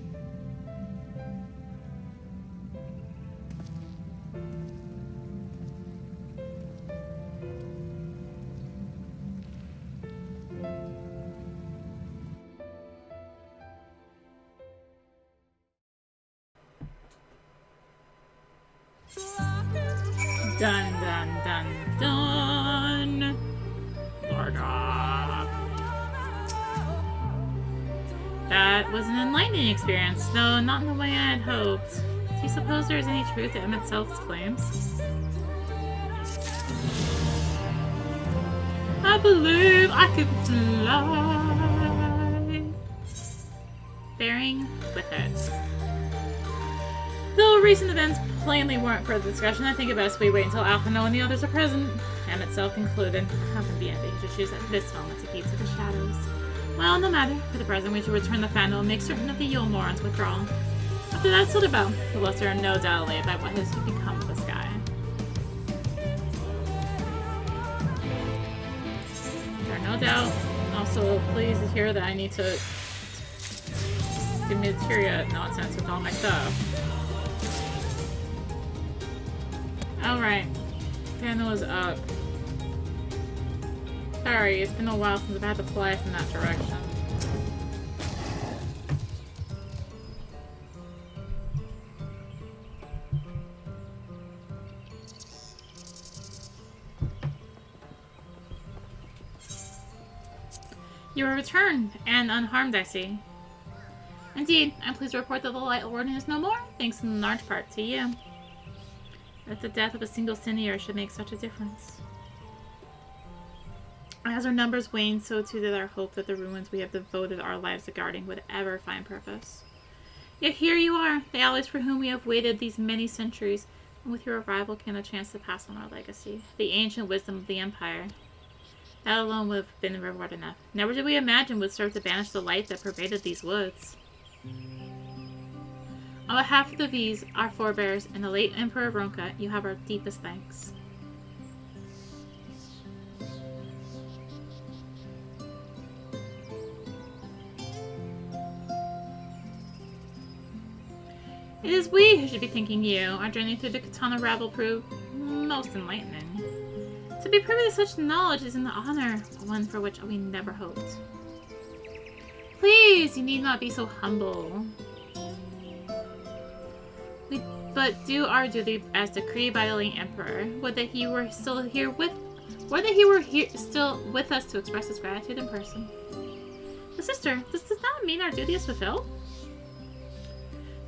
Dun dun dun dun. Lorda. That was an enlightening experience, though not in the way I had hoped. Do you suppose there is any truth to emet-selch's claims? I believe I can fly. Bearing with it. Though recent events plainly weren't for the discussion, I think it best we wait until Alphino and the others are present. Emet-selch included. How convenient to choose at this moment to keep to the shadows. Well, no matter. For the present, we should return the Fandle and make certain of the Yule Moran's withdrawal. After that, still about. The lesser and no doubt about what has become of the sky. There are no doubt. Also, pleased to hear that I need to give me the Tyria nonsense with all my stuff. Alright. Fandle is up. Sorry, it's been a while since I've had to fly from that direction. You are returned, and unharmed, I see. Indeed, I'm pleased to report that the Light Warden is no more, thanks in large part to you. That the death of a single Sinier should make such a difference. As our numbers wane, so too did our hope that the ruins we have devoted our lives to guarding would ever find purpose. Yet here you are, the allies for whom we have waited these many centuries, and with your arrival came a chance to pass on our legacy, the ancient wisdom of the Empire. That alone would have been reward enough. Never did we imagine would serve to banish the light that pervaded these woods. On behalf of the V's, our forebears, and the late Emperor Ronka, you have our deepest thanks. It is we who should be thanking you. Our journey through the Qitana Ravel proved most enlightening. To be privy to such knowledge is an honor, one for which we never hoped. Please, you need not be so humble. We but do our duty as decreed by the late Emperor. Would that he were still here with still with us to express his gratitude in person. But sister, this does not mean our duty is fulfilled.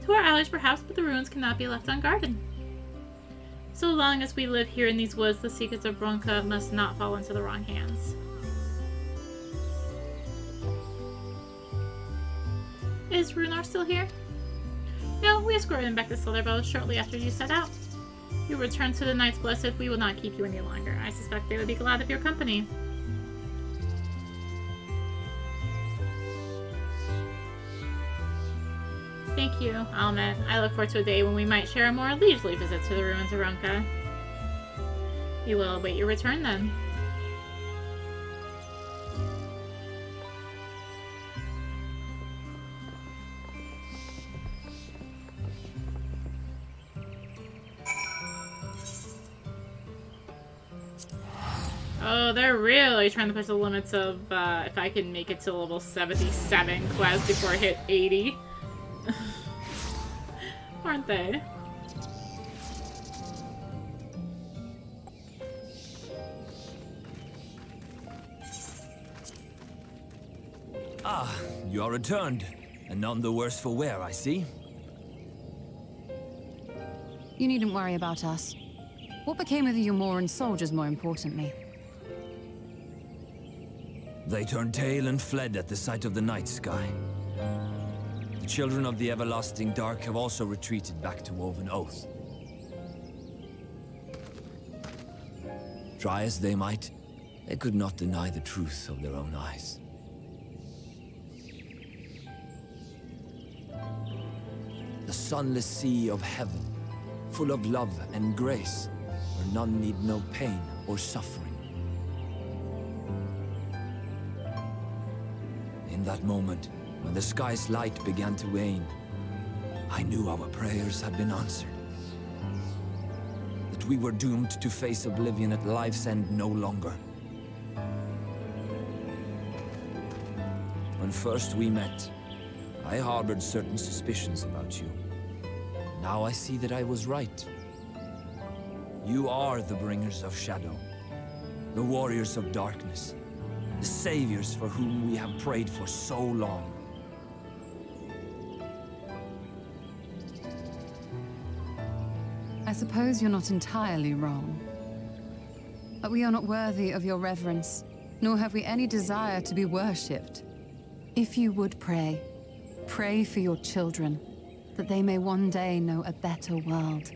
To our allies perhaps, but the ruins cannot be left unguarded. So long as we live here in these woods, the secrets of Ronka must not fall into the wrong hands. Is Runar still here? No, we escorted him back to Silverbow shortly after you set out. You return to the Knights Blessed, we will not keep you any longer. I suspect they would be glad of your company. Thank Thank you, Almet. I look forward to a day when we might share a more leisurely visit to the ruins of Ronka. We will await your return then. Oh, they're really trying to push the limits of if I can make it to level 77 quest before I hit 80. Aren't they? Ah, you are returned, and none the worse for wear, I see. You needn't worry about us. What became of the Umoran soldiers, more importantly? They turned tail and fled at the sight of the night sky. The children of the everlasting dark have also retreated back to Woven Oath. Try as they might, they could not deny the truth of their own eyes. The sunless sea of heaven, full of love and grace, where none need know pain or suffering. In that moment, when the sky's light began to wane, I knew our prayers had been answered. That we were doomed to face oblivion at life's end no longer. When first we met, I harbored certain suspicions about you. Now I see that I was right. You are the bringers of shadow, the warriors of darkness, the saviors for whom we have prayed for so long. I suppose you're not entirely wrong. But we are not worthy of your reverence, nor have we any desire to be worshipped. If you would pray, pray for your children, that they may one day know a better world.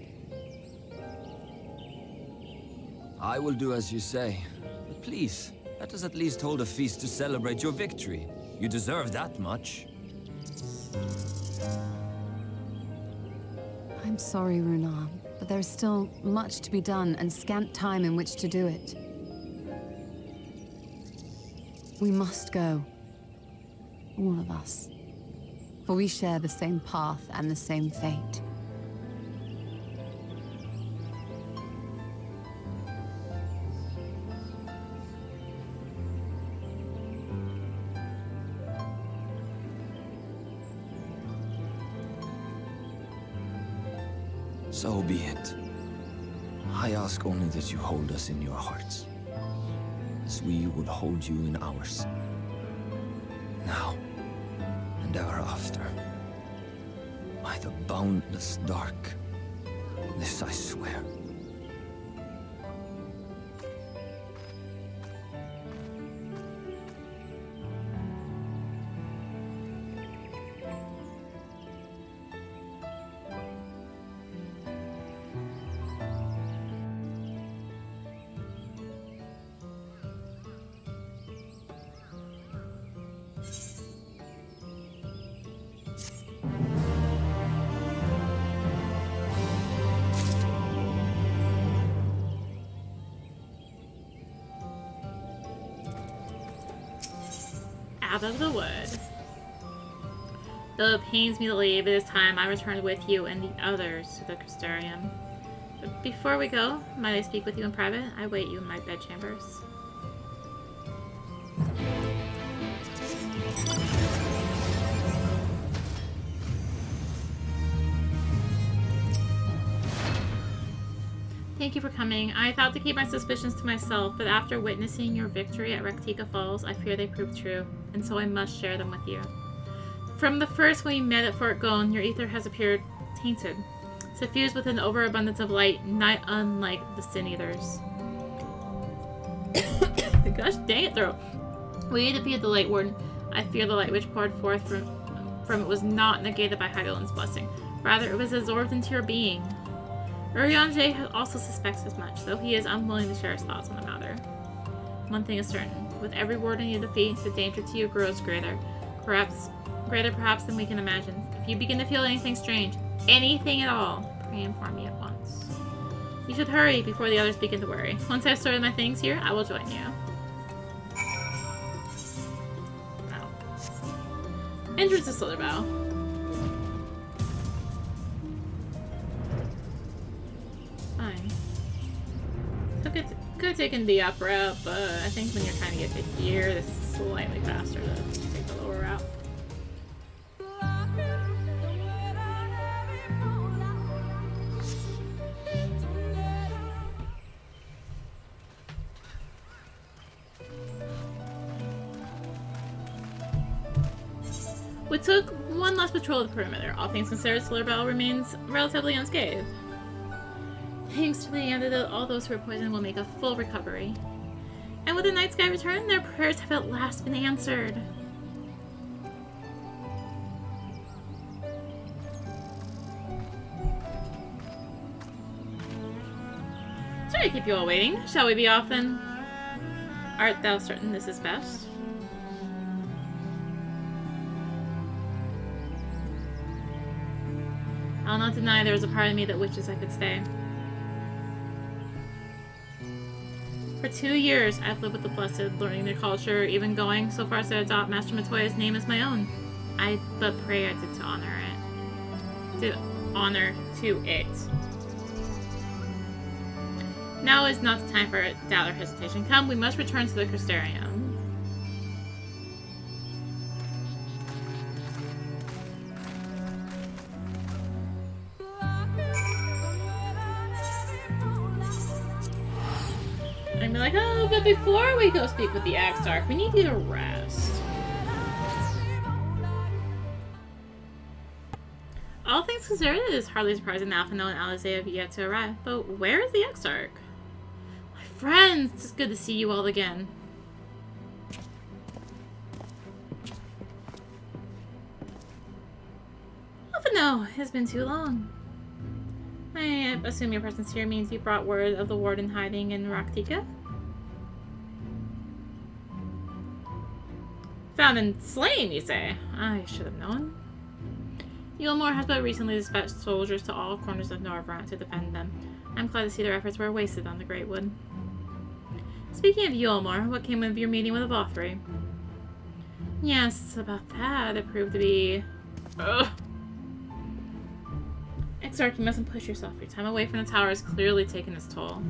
I will do as you say, but please, let us at least hold a feast to celebrate your victory. You deserve that much. I'm sorry, Runar, but there is still much to be done and scant time in which to do it. We must go. All of us. For we share the same path and the same fate. So be it. I ask only that you hold us in your hearts, as we would hold you in ours. Now, and ever after. By the boundless dark, this I swear. Out of the wood. Though it pains me to leave, it is time I returned with you and the others to the Crystarium. But before we go, might I speak with you in private? I wait you in my bedchambers. Thank you for coming. I thought to keep my suspicions to myself, but after witnessing your victory at Rectica Falls, I fear they proved true, and so I must share them with you. From the first when we met at Fort Gone, your ether has appeared tainted, suffused with an overabundance of light, not unlike the Sin Eaters. Gosh dang it, throat. When you defeated the Light Warden, I fear the light which poured forth from it was not negated by Hydaelyn's blessing. Rather, it was absorbed into your being. Urianger also suspects as much, though he is unwilling to share his thoughts on the matter. One thing is certain. With every warden you defeat, the danger to you grows greater. Perhaps than we can imagine. If you begin to feel anything strange, anything at all, pray inform me at once. You should hurry before the others begin to worry. Once I've sorted my things here, I will join you. Oh. Entrance to Slitherbow. Fine. Could have taken the up route, but I think when you're trying to get to here, it's slightly faster to take the lower route. We took one last patrol of the perimeter. All things considered, Slitherbow remains relatively unscathed. Thanks to the antidote, all those who are poisoned will make a full recovery. And with the night sky return, their prayers have at last been answered. Sorry to keep you all waiting. Shall we be off then? Art thou certain this is best? I'll not deny there was a part of me that wishes I could stay. For 2 years, I've lived with the Blessed, learning their culture, even going so far as to adopt Master Matoya's name as my own. I but pray I did to honor it. Did honor to it. Now is not the time for doubt or hesitation. Come, we must return to the Crystarium. And be like, oh, but before we go speak with the Exarch, we need you to rest. All things considered, it is hardly surprising that Alphinaud and Alizé have yet to arrive. But where is the Exarch? My friends, it's good to see you all again. Alphinaud, it's been too long. I assume your presence here means you brought word of the warden hiding in Raktika? Found and slain, you say? I should have known. Eulmore has but recently dispatched soldiers to all corners of Norvrant to defend them. I'm glad to see their efforts were wasted on the Great Wood. Speaking of Eulmore, what came of your meeting with the Vothri? Yes, about that, it proved to be... Ugh. Exarch, you mustn't push yourself. Your time away from the tower has clearly taken its toll.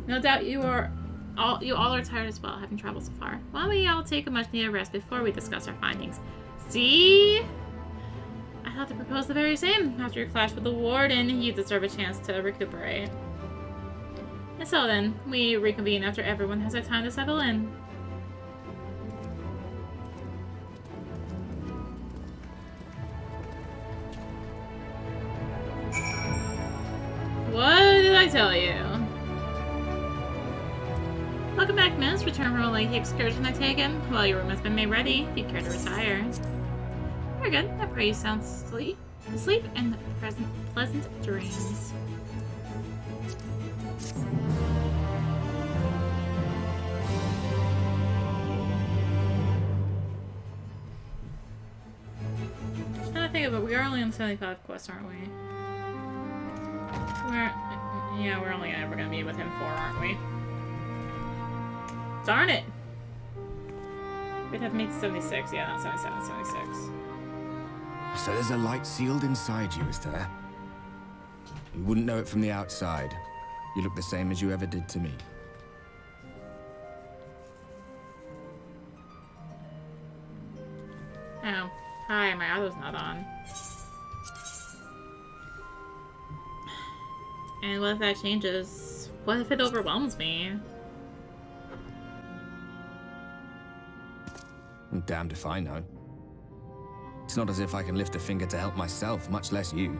No doubt you all are tired as well, having traveled so far. Why don't we all take a much-needed rest before we discuss our findings? See? I thought to propose the very same. After your clash with the warden, you deserve a chance to recuperate. And so then, we reconvene after everyone has had time to settle in. What did I tell you? Welcome back, miss. Return from a lengthy excursion, I take it. Well, your room has been made ready, if you care to retire. Very good. I pray you sound sleep and the pleasant dreams. Just trying to think of it, we are only on 75 quests, aren't we? We're only ever gonna meet with him 4, aren't we? Darn it! We'd have to make 76. Yeah, not 77, 76. So there's a light sealed inside you, is there? You wouldn't know it from the outside. You look the same as you ever did to me. Oh. Hi, my auto's not on. And what if that changes? What if it overwhelms me? I'm damned if I know. It's not as if I can lift a finger to help myself, much less you.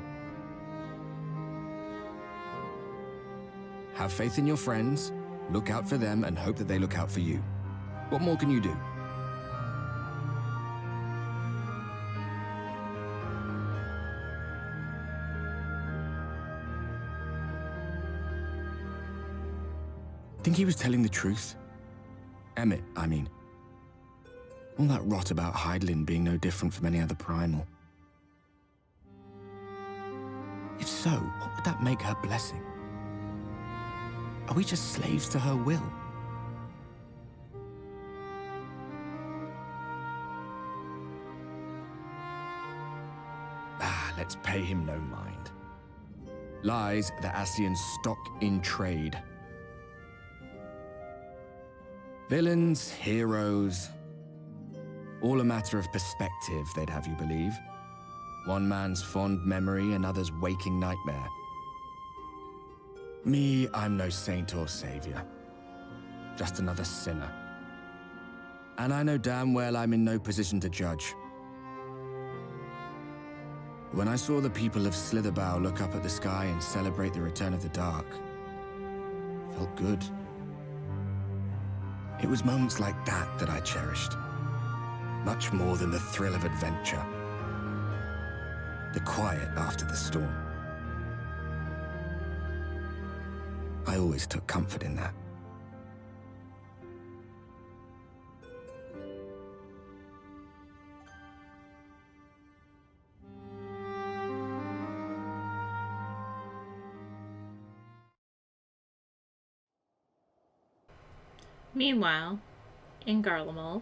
Have faith in your friends, look out for them, and hope that they look out for you. What more can you do? Think he was telling the truth? Emmett, I mean. All that rot about Hydaelyn being no different from any other primal. If so, what would that make her blessing? Are we just slaves to her will? Let's pay him no mind. Lies the Ascians stock in trade. Villains, heroes, all a matter of perspective, they'd have you believe. One man's fond memory, another's waking nightmare. Me, I'm no saint or savior. Just another sinner. And I know damn well I'm in no position to judge. When I saw the people of Slitherbow look up at the sky and celebrate the return of the dark, it felt good. It was moments like that that I cherished. Much more than the thrill of adventure. The quiet after the storm. I always took comfort in that. Meanwhile, in Garlemald.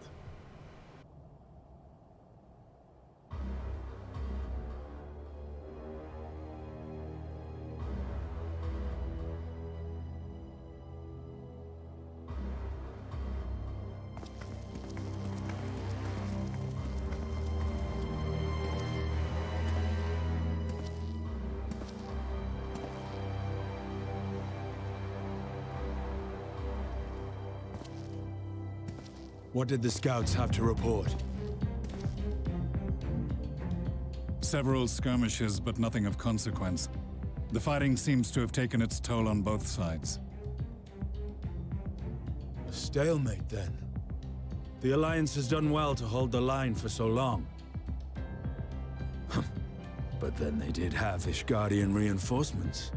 What did the scouts have to report? Several skirmishes, but nothing of consequence. The fighting seems to have taken its toll on both sides. A stalemate, then. The Alliance has done well to hold the line for so long. But then they did have Ishgardian reinforcements.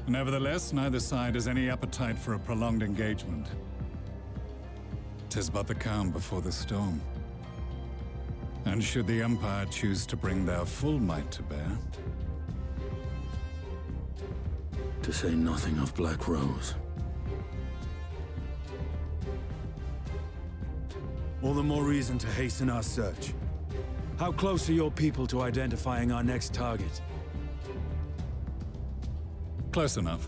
Nevertheless, neither side has any appetite for a prolonged engagement. 'Tis but the calm before the storm. And should the Empire choose to bring their full might to bear... To say nothing of Black Rose. All the more reason to hasten our search. How close are your people to identifying our next target? Close enough,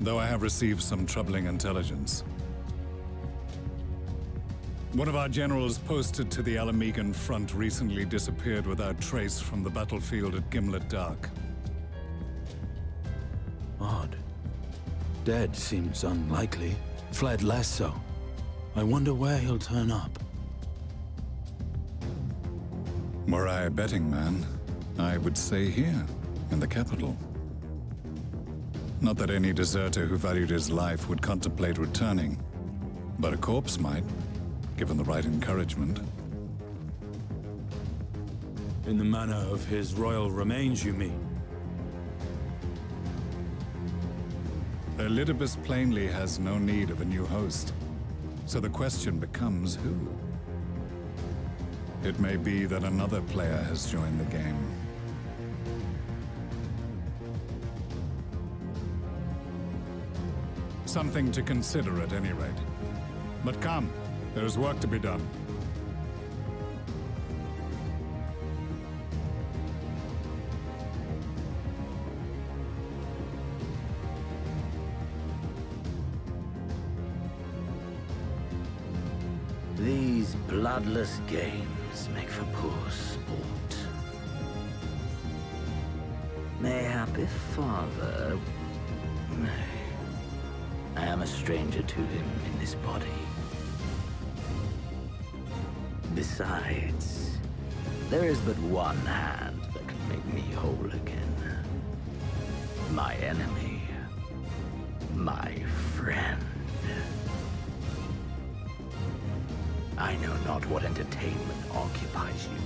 though I have received some troubling intelligence. One of our generals posted to the Alamegan front recently disappeared without trace from the battlefield at Gimlet Dark. Odd. Dead seems unlikely. Fled less so. I wonder where he'll turn up. Were I a betting man, I would say here, in the capital. Not that any deserter who valued his life would contemplate returning, but a corpse might, given the right encouragement. In the manner of his royal remains, you mean? Elidibus plainly has no need of a new host, so the question becomes who? It may be that another player has joined the game. Something to consider at any rate. But come, there's work to be done. These bloodless games make for poor sport. Mayhap if father... Nay. I am a stranger to him in this body. Besides, there is but one hand that can make me whole again. My enemy. My friend. I know not what entertainment occupies you,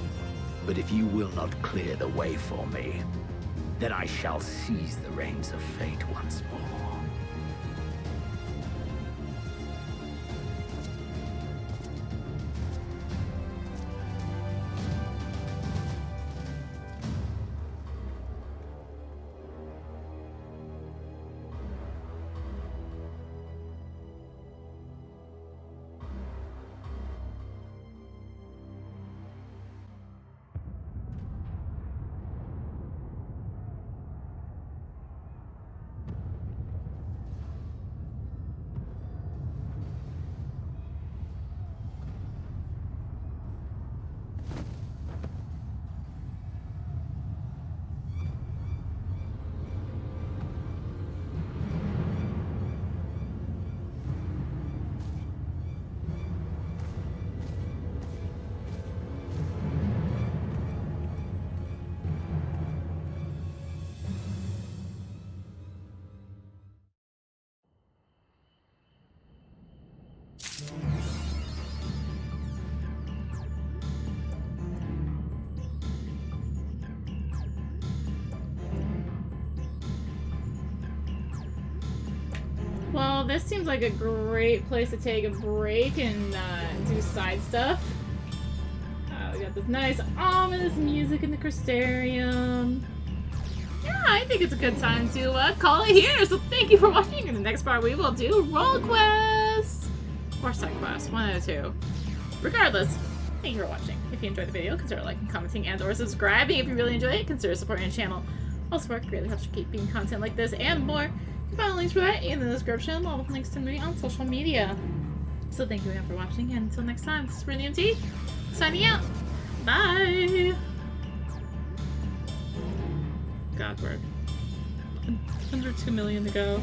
but if you will not clear the way for me, then I shall seize the reins of fate once more. Well, this seems like a great place to take a break and do side stuff. We got this nice ominous music in the Crystarium. Yeah, I think it's a good time to call it here. So thank you for watching. In the next part, we will do role quests or side quests, one of the two. Regardless, thank you for watching. If you enjoyed the video, consider liking, commenting, and/or subscribing. If you really enjoy it, consider supporting the channel. All support greatly helps to keep being content like this and more. You can find links for that in the description, along with links to me on social media. So thank you again for watching, and until next time, this is rinimt signing out. Bye. God, we're under 2 million to go.